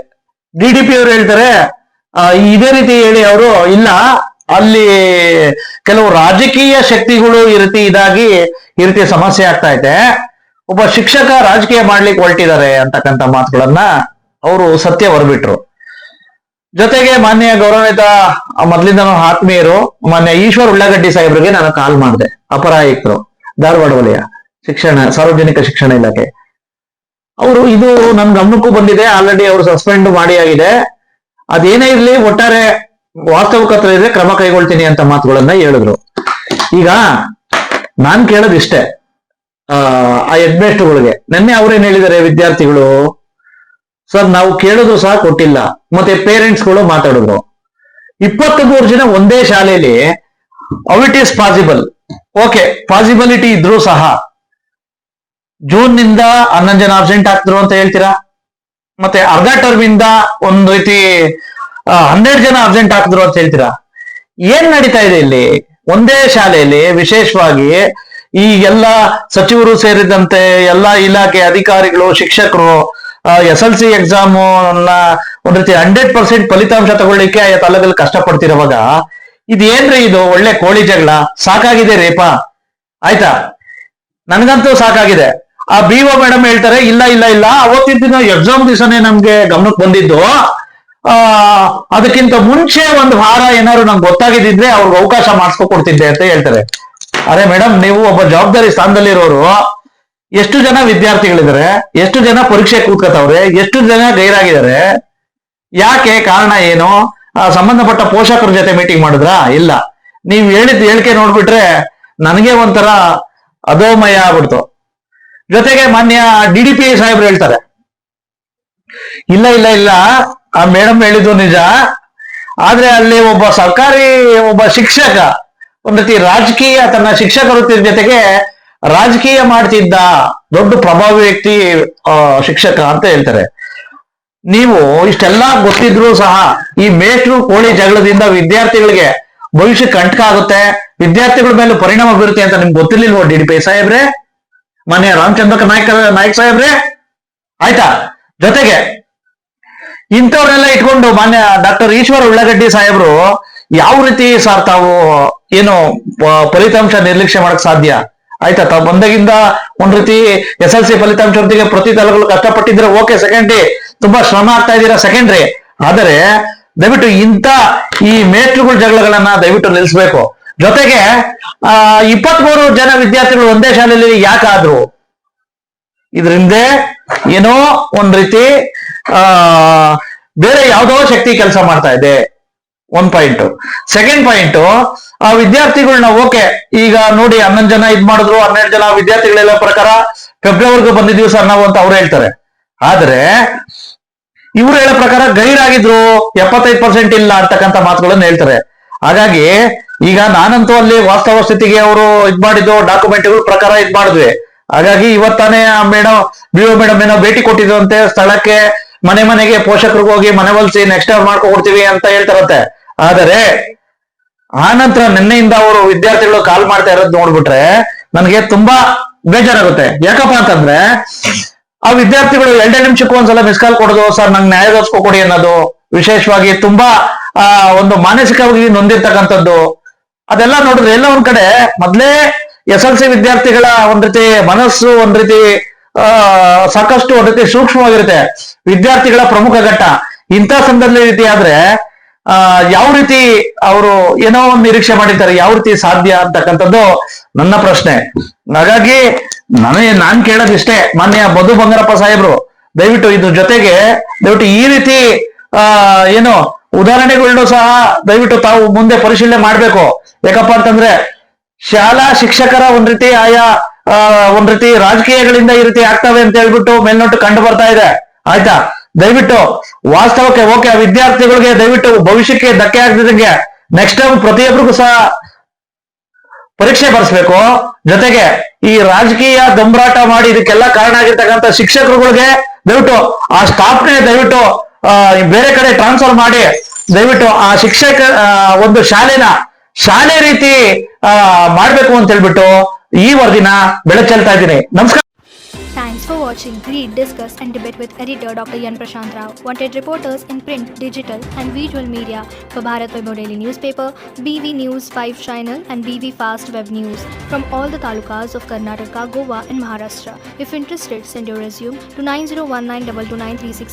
DDP ಅವ್ರು ಹೇಳ್ತಾರೆ ಇದೇ ರೀತಿ ಹೇಳಿ ಅವರು, ಇಲ್ಲ ಅಲ್ಲಿ ಕೆಲವು ರಾಜಕೀಯ ಶಕ್ತಿಗಳು ಈ ರೀತಿ ಇದಾಗಿ ಈ ರೀತಿ ಸಮಸ್ಯೆ ಆಗ್ತಾ ಇದೆ, ಒಬ್ಬ ಶಿಕ್ಷಕ ರಾಜಕೀಯ ಮಾಡ್ಲಿಕ್ಕೆ ಹೊರಟಿದ್ದಾರೆ ಅಂತಕ್ಕಂಥ ಮಾತುಗಳನ್ನ ಅವರು ಸತ್ಯ ಹೊರಬಿಟ್ರು. ಜೊತೆಗೆ ಮಾನ್ಯ ಗೌರವಾನ್ವಿತ ಮೊದಲಿಂದನೂ ಆತ್ಮೀಯರು ಮಾನ್ಯ ಈಶ್ವರ್ ಉಳ್ಳಾಗಡ್ಡಿ ಸಾಹೇಬ್ರಿಗೆ ನಾನು ಕಾಲ್ ಮಾಡಿದೆ, ಅಪರ ಆಯುಕ್ತರು ಧಾರವಾಡ ವಲಯ ಶಿಕ್ಷಣ ಸಾರ್ವಜನಿಕ ಶಿಕ್ಷಣ ಇಲಾಖೆ ಅವರು. ಇದು ನನ್ ಗಮನಕ್ಕೂ ಬಂದಿದೆ, ಆಲ್ರೆಡಿ ಅವರು ಸಸ್ಪೆಂಡ್ ಮಾಡಿ ಆಗಿದೆ. ಅದೇನೇ ಇರ್ಲಿ, ಒಟ್ಟಾರೆ ವಾಸ್ತವಿಕತೆ ಇದ್ರೆ ಕ್ರಮ ಕೈಗೊಳ್ತೀನಿ ಅಂತ ಮಾತುಗಳನ್ನ ಹೇಳಿದ್ರು. ಈಗ ನಾನ್ ಕೇಳೋದಿಷ್ಟೇ, ಆ ಹೆಡ್ಮೇಸ್ಟರ್ಗಳಿಗೆ ನಿನ್ನೆ ಅವ್ರೇನ್ ಹೇಳಿದ್ದಾರೆ, ವಿದ್ಯಾರ್ಥಿಗಳು ಸರ್ ನಾವು ಕೇಳೋದು ಸಹ ಕೊಟ್ಟಿಲ್ಲ, ಮತ್ತೆ ಪೇರೆಂಟ್ಸ್ಗಳು ಮಾತಾಡಿದ್ರು. 23 ಜನ ಒಂದೇ ಶಾಲೆಯಲ್ಲಿ how it is possible? Okay, possibility ಇದ್ರೂ ಸಹ ಜೂನ್ ನಿಂದ 11 ಜನ ಅಬ್ಸೆಂಟ್ ಆಗ್ತಿದ್ರು ಅಂತ ಹೇಳ್ತೀರಾ, ಮತ್ತೆ ಅರ್ಧ ಟರ್ಮ್ ಇಂದ ಒಂದ್ ರೀತಿ 12 ಜನ ಅಬ್ಸೆಂಟ್ ಆಗ್ತಿದ್ರು ಅಂತ ಹೇಳ್ತೀರಾ. ಏನ್ ನಡೀತಾ ಇದೆ ಇಲ್ಲಿ? ಒಂದೇ ಶಾಲೆಯಲ್ಲಿ ವಿಶೇಷವಾಗಿ ಈ ಎಲ್ಲ ಸಚಿವರು ಸೇರಿದಂತೆ ಎಲ್ಲಾ ಇಲಾಖೆ ಅಧಿಕಾರಿಗಳು, ಶಿಕ್ಷಕರು SLC ಎಕ್ಸಾಮ್ ಒಂದ್ ರೀತಿ 100% ಫಲಿತಾಂಶ ತಗೊಳ್ಳಿಕ್ಕೆ ಆ ತಾಲೂಕಲ್ಲಿ ಕಷ್ಟಪಡ್ತಿರುವಾಗ ಇದೇನ್ರಿ ಇದು? ಒಳ್ಳೆ ಕೋಳಿ ಜಗಳ. ಸಾಕಾಗಿದೆ ರೇಪಾ, ಆಯ್ತಾ? ನನ್ಗಂತೂ ಸಾಕಾಗಿದೆ. ಆ BO ಮೇಡಮ್ ಹೇಳ್ತಾರೆ, ಇಲ್ಲ ಇಲ್ಲ ಇಲ್ಲ, ಅವತ್ತಿನ ದಿನ ಎಕ್ಸಾಮ್ ದಿವಸನೇ ನಮ್ಗೆ ಗಮನಕ್ಕೆ ಬಂದಿದ್ದು, ಅದಕ್ಕಿಂತ ಮುಂಚೆ ಒಂದು ವಾರ ಏನಾದ್ರು ನಂಗೆ ಗೊತ್ತಾಗಿದ್ದಿದ್ರೆ ಅವ್ರಿಗೆ ಅವಕಾಶ ಮಾಡಿಸ್ಕೊಡ್ತಿದ್ದೆ ಅಂತ ಹೇಳ್ತಾರೆ. ಅರೆ ಮೇಡಮ್, ನೀವು ಒಬ್ಬ ಜವಾಬ್ದಾರಿ ಸ್ಥಾನದಲ್ಲಿರೋರು, ಎಷ್ಟು ಜನ ವಿದ್ಯಾರ್ಥಿಗಳಿದ್ದಾರೆ, ಎಷ್ಟು ಜನ ಪರೀಕ್ಷೆ ಕೂತ್ಕೋತಾವ್ರೆ, ಎಷ್ಟು ಜನ ಗೈರಾಗಿದ್ದಾರೆ, ಯಾಕೆ, ಕಾರಣ ಏನು? ಸಂಬಂಧಪಟ್ಟ ಪೋಷಕರ ಜೊತೆ ಮೀಟಿಂಗ್ ಮಾಡಿದ್ರಾ? ಇಲ್ಲ. ನೀವ್ ಹೇಳಿದ ಹೇಳಿಕೆ ನೋಡ್ಬಿಟ್ರೆ ನನಗೆ ಒಂಥರ ಅಧೋಮಯ ಆಗ್ಬಿಡ್ತು. ಜೊತೆಗೆ ಮಾನ್ಯ DDP ಸಾಹೇಬ್ರು ಹೇಳ್ತಾರೆ, ಇಲ್ಲ ಇಲ್ಲ ಇಲ್ಲ, ಆ ಮೇಡಮ್ ಹೇಳಿದ್ದು ನಿಜ, ಆದ್ರೆ ಅಲ್ಲಿ ಒಬ್ಬ ಸರ್ಕಾರಿ ಒಬ್ಬ ಶಿಕ್ಷಕ ಒಂದ್ ರೀತಿ ರಾಜಕೀಯ, ತನ್ನ ಶಿಕ್ಷಕ ವೃತ್ತಿ ಜೊತೆಗೆ ರಾಜಕೀಯ ಮಾಡ್ತಿದ್ದ ದೊಡ್ಡ ಪ್ರಭಾವಿ ವ್ಯಕ್ತಿ ಶಿಕ್ಷಕ ಅಂತ ಹೇಳ್ತಾರೆ. ನೀವು ಇಷ್ಟೆಲ್ಲಾ ಗೊತ್ತಿದ್ರು ಸಹ ಈ ಮೇಷ್ಟ್ರು ಕೋಳಿ ಜಗಳದಿಂದ ವಿದ್ಯಾರ್ಥಿಗಳಿಗೆ ಭವಿಷ್ಯ ಕಂಟಕ ಆಗುತ್ತೆ, ವಿದ್ಯಾರ್ಥಿಗಳ ಮೇಲೆ ಪರಿಣಾಮ ಬೀರುತ್ತೆ ಅಂತ ನಿಮ್ಗೆ ಗೊತ್ತಿರ್ಲಿಲ್ವೋ DDP ಸಾಹೇಬ್ರೆ, ಮಾನ್ಯ ರಾಮಚಂದ್ರ ನಾಯ್ಕ ಸಾಹೇಬ್ರೆ? ಆಯ್ತಾ? ಜೊತೆಗೆ ಇಂಥವ್ರನ್ನೆಲ್ಲ ಇಟ್ಕೊಂಡು ಮಾನ್ಯ ಡಾಕ್ಟರ್ ಈಶ್ವರ್ ಉಳ್ಳಾಗಡ್ಡಿ ಸಾಹೇಬ್ರು ಯಾವ ರೀತಿ ಸರ್ ತಾವು ಏನು ಫಲಿತಾಂಶ ನಿರ್ಲಕ್ಷ್ಯ ಮಾಡಕ್ ಸಾಧ್ಯ? ಆಯ್ತಾ? ತಾವು ಬಂದಾಗಿಂದ ಒಂದ್ ರೀತಿ SLC ಫಲಿತಾಂಶದೊಂದಿಗೆ ಪ್ರತಿ ತಾಲೂಕುಗಳು ಕಷ್ಟಪಟ್ಟಿದ್ರೆ ಓಕೆ, ಸೆಕೆಂಡ್ರಿ, ತುಂಬಾ ಶ್ರಮ ಆಗ್ತಾ ಇದ್ದೀರಾ, ಸೆಕೆಂಡ್ರಿ. ಆದರೆ ದಯವಿಟ್ಟು ಇಂಥ ಈ ಮೇಟ್ರುಗಳ ಜಗಳಗಳನ್ನ ದಯವಿಟ್ಟು ನಿಲ್ಲಿಸ್ಬೇಕು. ಜೊತೆಗೆ 23 ಜನ ವಿದ್ಯಾರ್ಥಿಗಳು ಒಂದೇ ಶಾಲೆಯಲ್ಲಿ ಯಾಕಾದ್ರು? ಇದರಿಂದ ಏನೋ ಒಂದ್ ರೀತಿ ಬೇರೆ ಯಾವ್ದೋ ಶಕ್ತಿ ಕೆಲಸ ಮಾಡ್ತಾ ಇದೆ. 1 ಪಾಯಿಂಟ್. ಸೆಕೆಂಡ್ ಪಾಯಿಂಟ್, ಆ ವಿದ್ಯಾರ್ಥಿಗಳನ್ನ ಓಕೆ, ಈಗ ನೋಡಿ 11 ಜನ ಇದ್ ಮಾಡಿದ್ರು, 12 ಜನ ವಿದ್ಯಾರ್ಥಿಗಳೆಲ್ಲ ಪ್ರಕಾರ ಫೆಬ್ರವರಿಗೆ ಬಂದಿದ್ದೀವಿ ಸರ್ ನಾವು ಅಂತ ಅವ್ರು ಹೇಳ್ತಾರೆ. ಆದ್ರೆ ಇವ್ರು ಹೇಳೋ ಪ್ರಕಾರ ಗೈರಾಗಿದ್ರು 75% ಇಲ್ಲ ಅಂತಕ್ಕಂಥ ಮಾತುಗಳನ್ನು ಹೇಳ್ತಾರೆ. ಹಾಗಾಗಿ ಈಗ ನಾನಂತೂ ಅಲ್ಲಿ ವಾಸ್ತವ ಸ್ಥಿತಿಗೆ ಅವರು ಇದ್ ಮಾಡಿದ್ದು ಡಾಕ್ಯುಮೆಂಟ್ಗಳ ಪ್ರಕಾರ ಇದ್ ಮಾಡಿದ್ವಿ. ಹಾಗಾಗಿ ಇವತ್ತಾನೆ ಮೇಡಮ್ BO ಮೇಡಮ್ ಏನೋ ಭೇಟಿ ಕೊಟ್ಟಿದ್ರಂತೆ ಸ್ಥಳಕ್ಕೆ, ಮನೆಗೆ ಪೋಷಕರಿಗೆ ಹೋಗಿ ಮನೆ ಹೊಲಿಸಿ ನೆಕ್ಸ್ಟ್ ಟೈಮ್ ಮಾಡ್ಕೊಡ್ತೀವಿ ಅಂತ ಹೇಳ್ತಾರಂತೆ. ಆದರೆ ಆ ನಂತರ ನಿನ್ನೆಯಿಂದ ಅವರು ವಿದ್ಯಾರ್ಥಿಗಳು ಕಾಲ್ ಮಾಡ್ತಾ ಇರೋದು ನೋಡ್ಬಿಟ್ರೆ ನನಗೆ ತುಂಬಾ ಬೇಜಾರಾಗುತ್ತೆ. ಯಾಕಪ್ಪ ಅಂತಂದ್ರೆ ಆ ವಿದ್ಯಾರ್ಥಿಗಳು 2 ನಿಮಿಷಕ್ಕೂ ಒಂದ್ಸಲ ಮಿಸ್ ಕಾಲ್ ಕೊಡೋದು, ಸರ್ ನಂಗೆ ನ್ಯಾಯ ದೊರಕಿಸ್ಕೊಡಿ ಅನ್ನೋದು, ವಿಶೇಷವಾಗಿ ತುಂಬಾ ಒಂದು ಮಾನಸಿಕವಾಗಿ ನೊಂದಿರ್ತಕ್ಕಂಥದ್ದು, ಅದೆಲ್ಲ ನೋಡಿದ್ರೆ ಎಲ್ಲ ಒಂದ್ ಕಡೆ ಮೊದ್ಲೇ SLC ವಿದ್ಯಾರ್ಥಿಗಳ ಒಂದ್ ರೀತಿ ಮನಸ್ಸು ಒಂದ್ ರೀತಿ ಸಾಕಷ್ಟು ಒಂದ್ ರೀತಿ ಸೂಕ್ಷ್ಮವಾಗಿರುತ್ತೆ. ವಿದ್ಯಾರ್ಥಿಗಳ ಪ್ರಮುಖ ಘಟ್ಟ. ಇಂಥ ಸಂದರ್ಭ ರೀತಿ ಆದ್ರೆ ಯಾವ ರೀತಿ ಅವರು ಏನೋ ಒಂದು ನಿರೀಕ್ಷೆ ಮಾಡಿರ್ತಾರೆ, ಯಾವ ರೀತಿ ಸಾಧ್ಯ ಅಂತಕ್ಕಂಥದ್ದು ನನ್ನ ಪ್ರಶ್ನೆ. ಹಾಗಾಗಿ ನಾನ್ ಕೇಳೋದಿಷ್ಟೇ, ಮಾನ್ಯ ಮಧು ಬಂಗಾರಪ್ಪ ಸಾಹೇಬ್ರು ದಯವಿಟ್ಟು ಇದ್ರ ಜೊತೆಗೆ ದಯವಿಟ್ಟು ಈ ರೀತಿ ಏನು ಉದಾಹರಣೆಗಳನ್ನು ಸಹ ದಯವಿಟ್ಟು ತಾವು ಮುಂದೆ ಪರಿಶೀಲನೆ ಮಾಡ್ಬೇಕು. ಯಾಕಪ್ಪ ಅಂತಂದ್ರೆ ಶಾಲಾ ಶಿಕ್ಷಕರ ಒಂದ್ ರೀತಿ ಆಯಾ ಒಂದ್ ರೀತಿ ರಾಜಕೀಯಗಳಿಂದ ಈ ರೀತಿ ಆಗ್ತವೆ ಅಂತ ಹೇಳ್ಬಿಟ್ಟು ಮೇಲ್ನೋಟ ಕಂಡು ಬರ್ತಾ ಇದೆ. ಆಯ್ತಾ, ದಯವಿಟ್ಟು ವಾಸ್ತವಕ್ಕೆ ಓಕೆ, ಆ ವಿದ್ಯಾರ್ಥಿಗಳಿಗೆ ದಯವಿಟ್ಟು ಭವಿಷ್ಯಕ್ಕೆ ಧಕ್ಕೆ ಆಗದಿದ್ದಂಗೆ ನೆಕ್ಸ್ಟ್ ಟೈಮ್ ಪ್ರತಿಯೊಬ್ಬರಿಗೂ ಸಹ ಪರೀಕ್ಷೆ ಬರ್ಸ್ಬೇಕು. ಜೊತೆಗೆ ಈ ರಾಜಕೀಯ ದೊಂಬರಾಟ ಮಾಡಿ ಇದಕ್ಕೆಲ್ಲ ಕಾರಣ ಆಗಿರ್ತಕ್ಕಂಥ ಶಿಕ್ಷಕರುಗಳಿಗೆ ದಯವಿಟ್ಟು ಆ ಸ್ಟಾಫ್ನೇ ದಯವಿಟ್ಟು ಬೇರೆ ಕಡೆ ಟ್ರಾನ್ಸ್ಫರ್ ಮಾಡಿ ದಯವಿಟ್ಟು ಆ ಶಿಕ್ಷಕ ಒಂದು ಶಾಲೆ ರೀತಿ ಮಾಡ್ಬೇಕು ಅಂತ ಹೇಳ್ಬಿಟ್ಟು ಈ ವರದಿನ ಬೆಳಚೆಲ್ತಾ ಇದ್ದೀನಿ. ನಮಸ್ಕಾರ. Thanks for watching. Read, discuss and debate with editor Dr. Yan Prashant Rao. Wanted reporters in print, digital and visual media for Bharat Vaibhav Daily Newspaper, BV News 5 Channel and BV Fast Web News from all the talukas of Karnataka, Goa and Maharashtra. If interested, send your resume to 9019229369.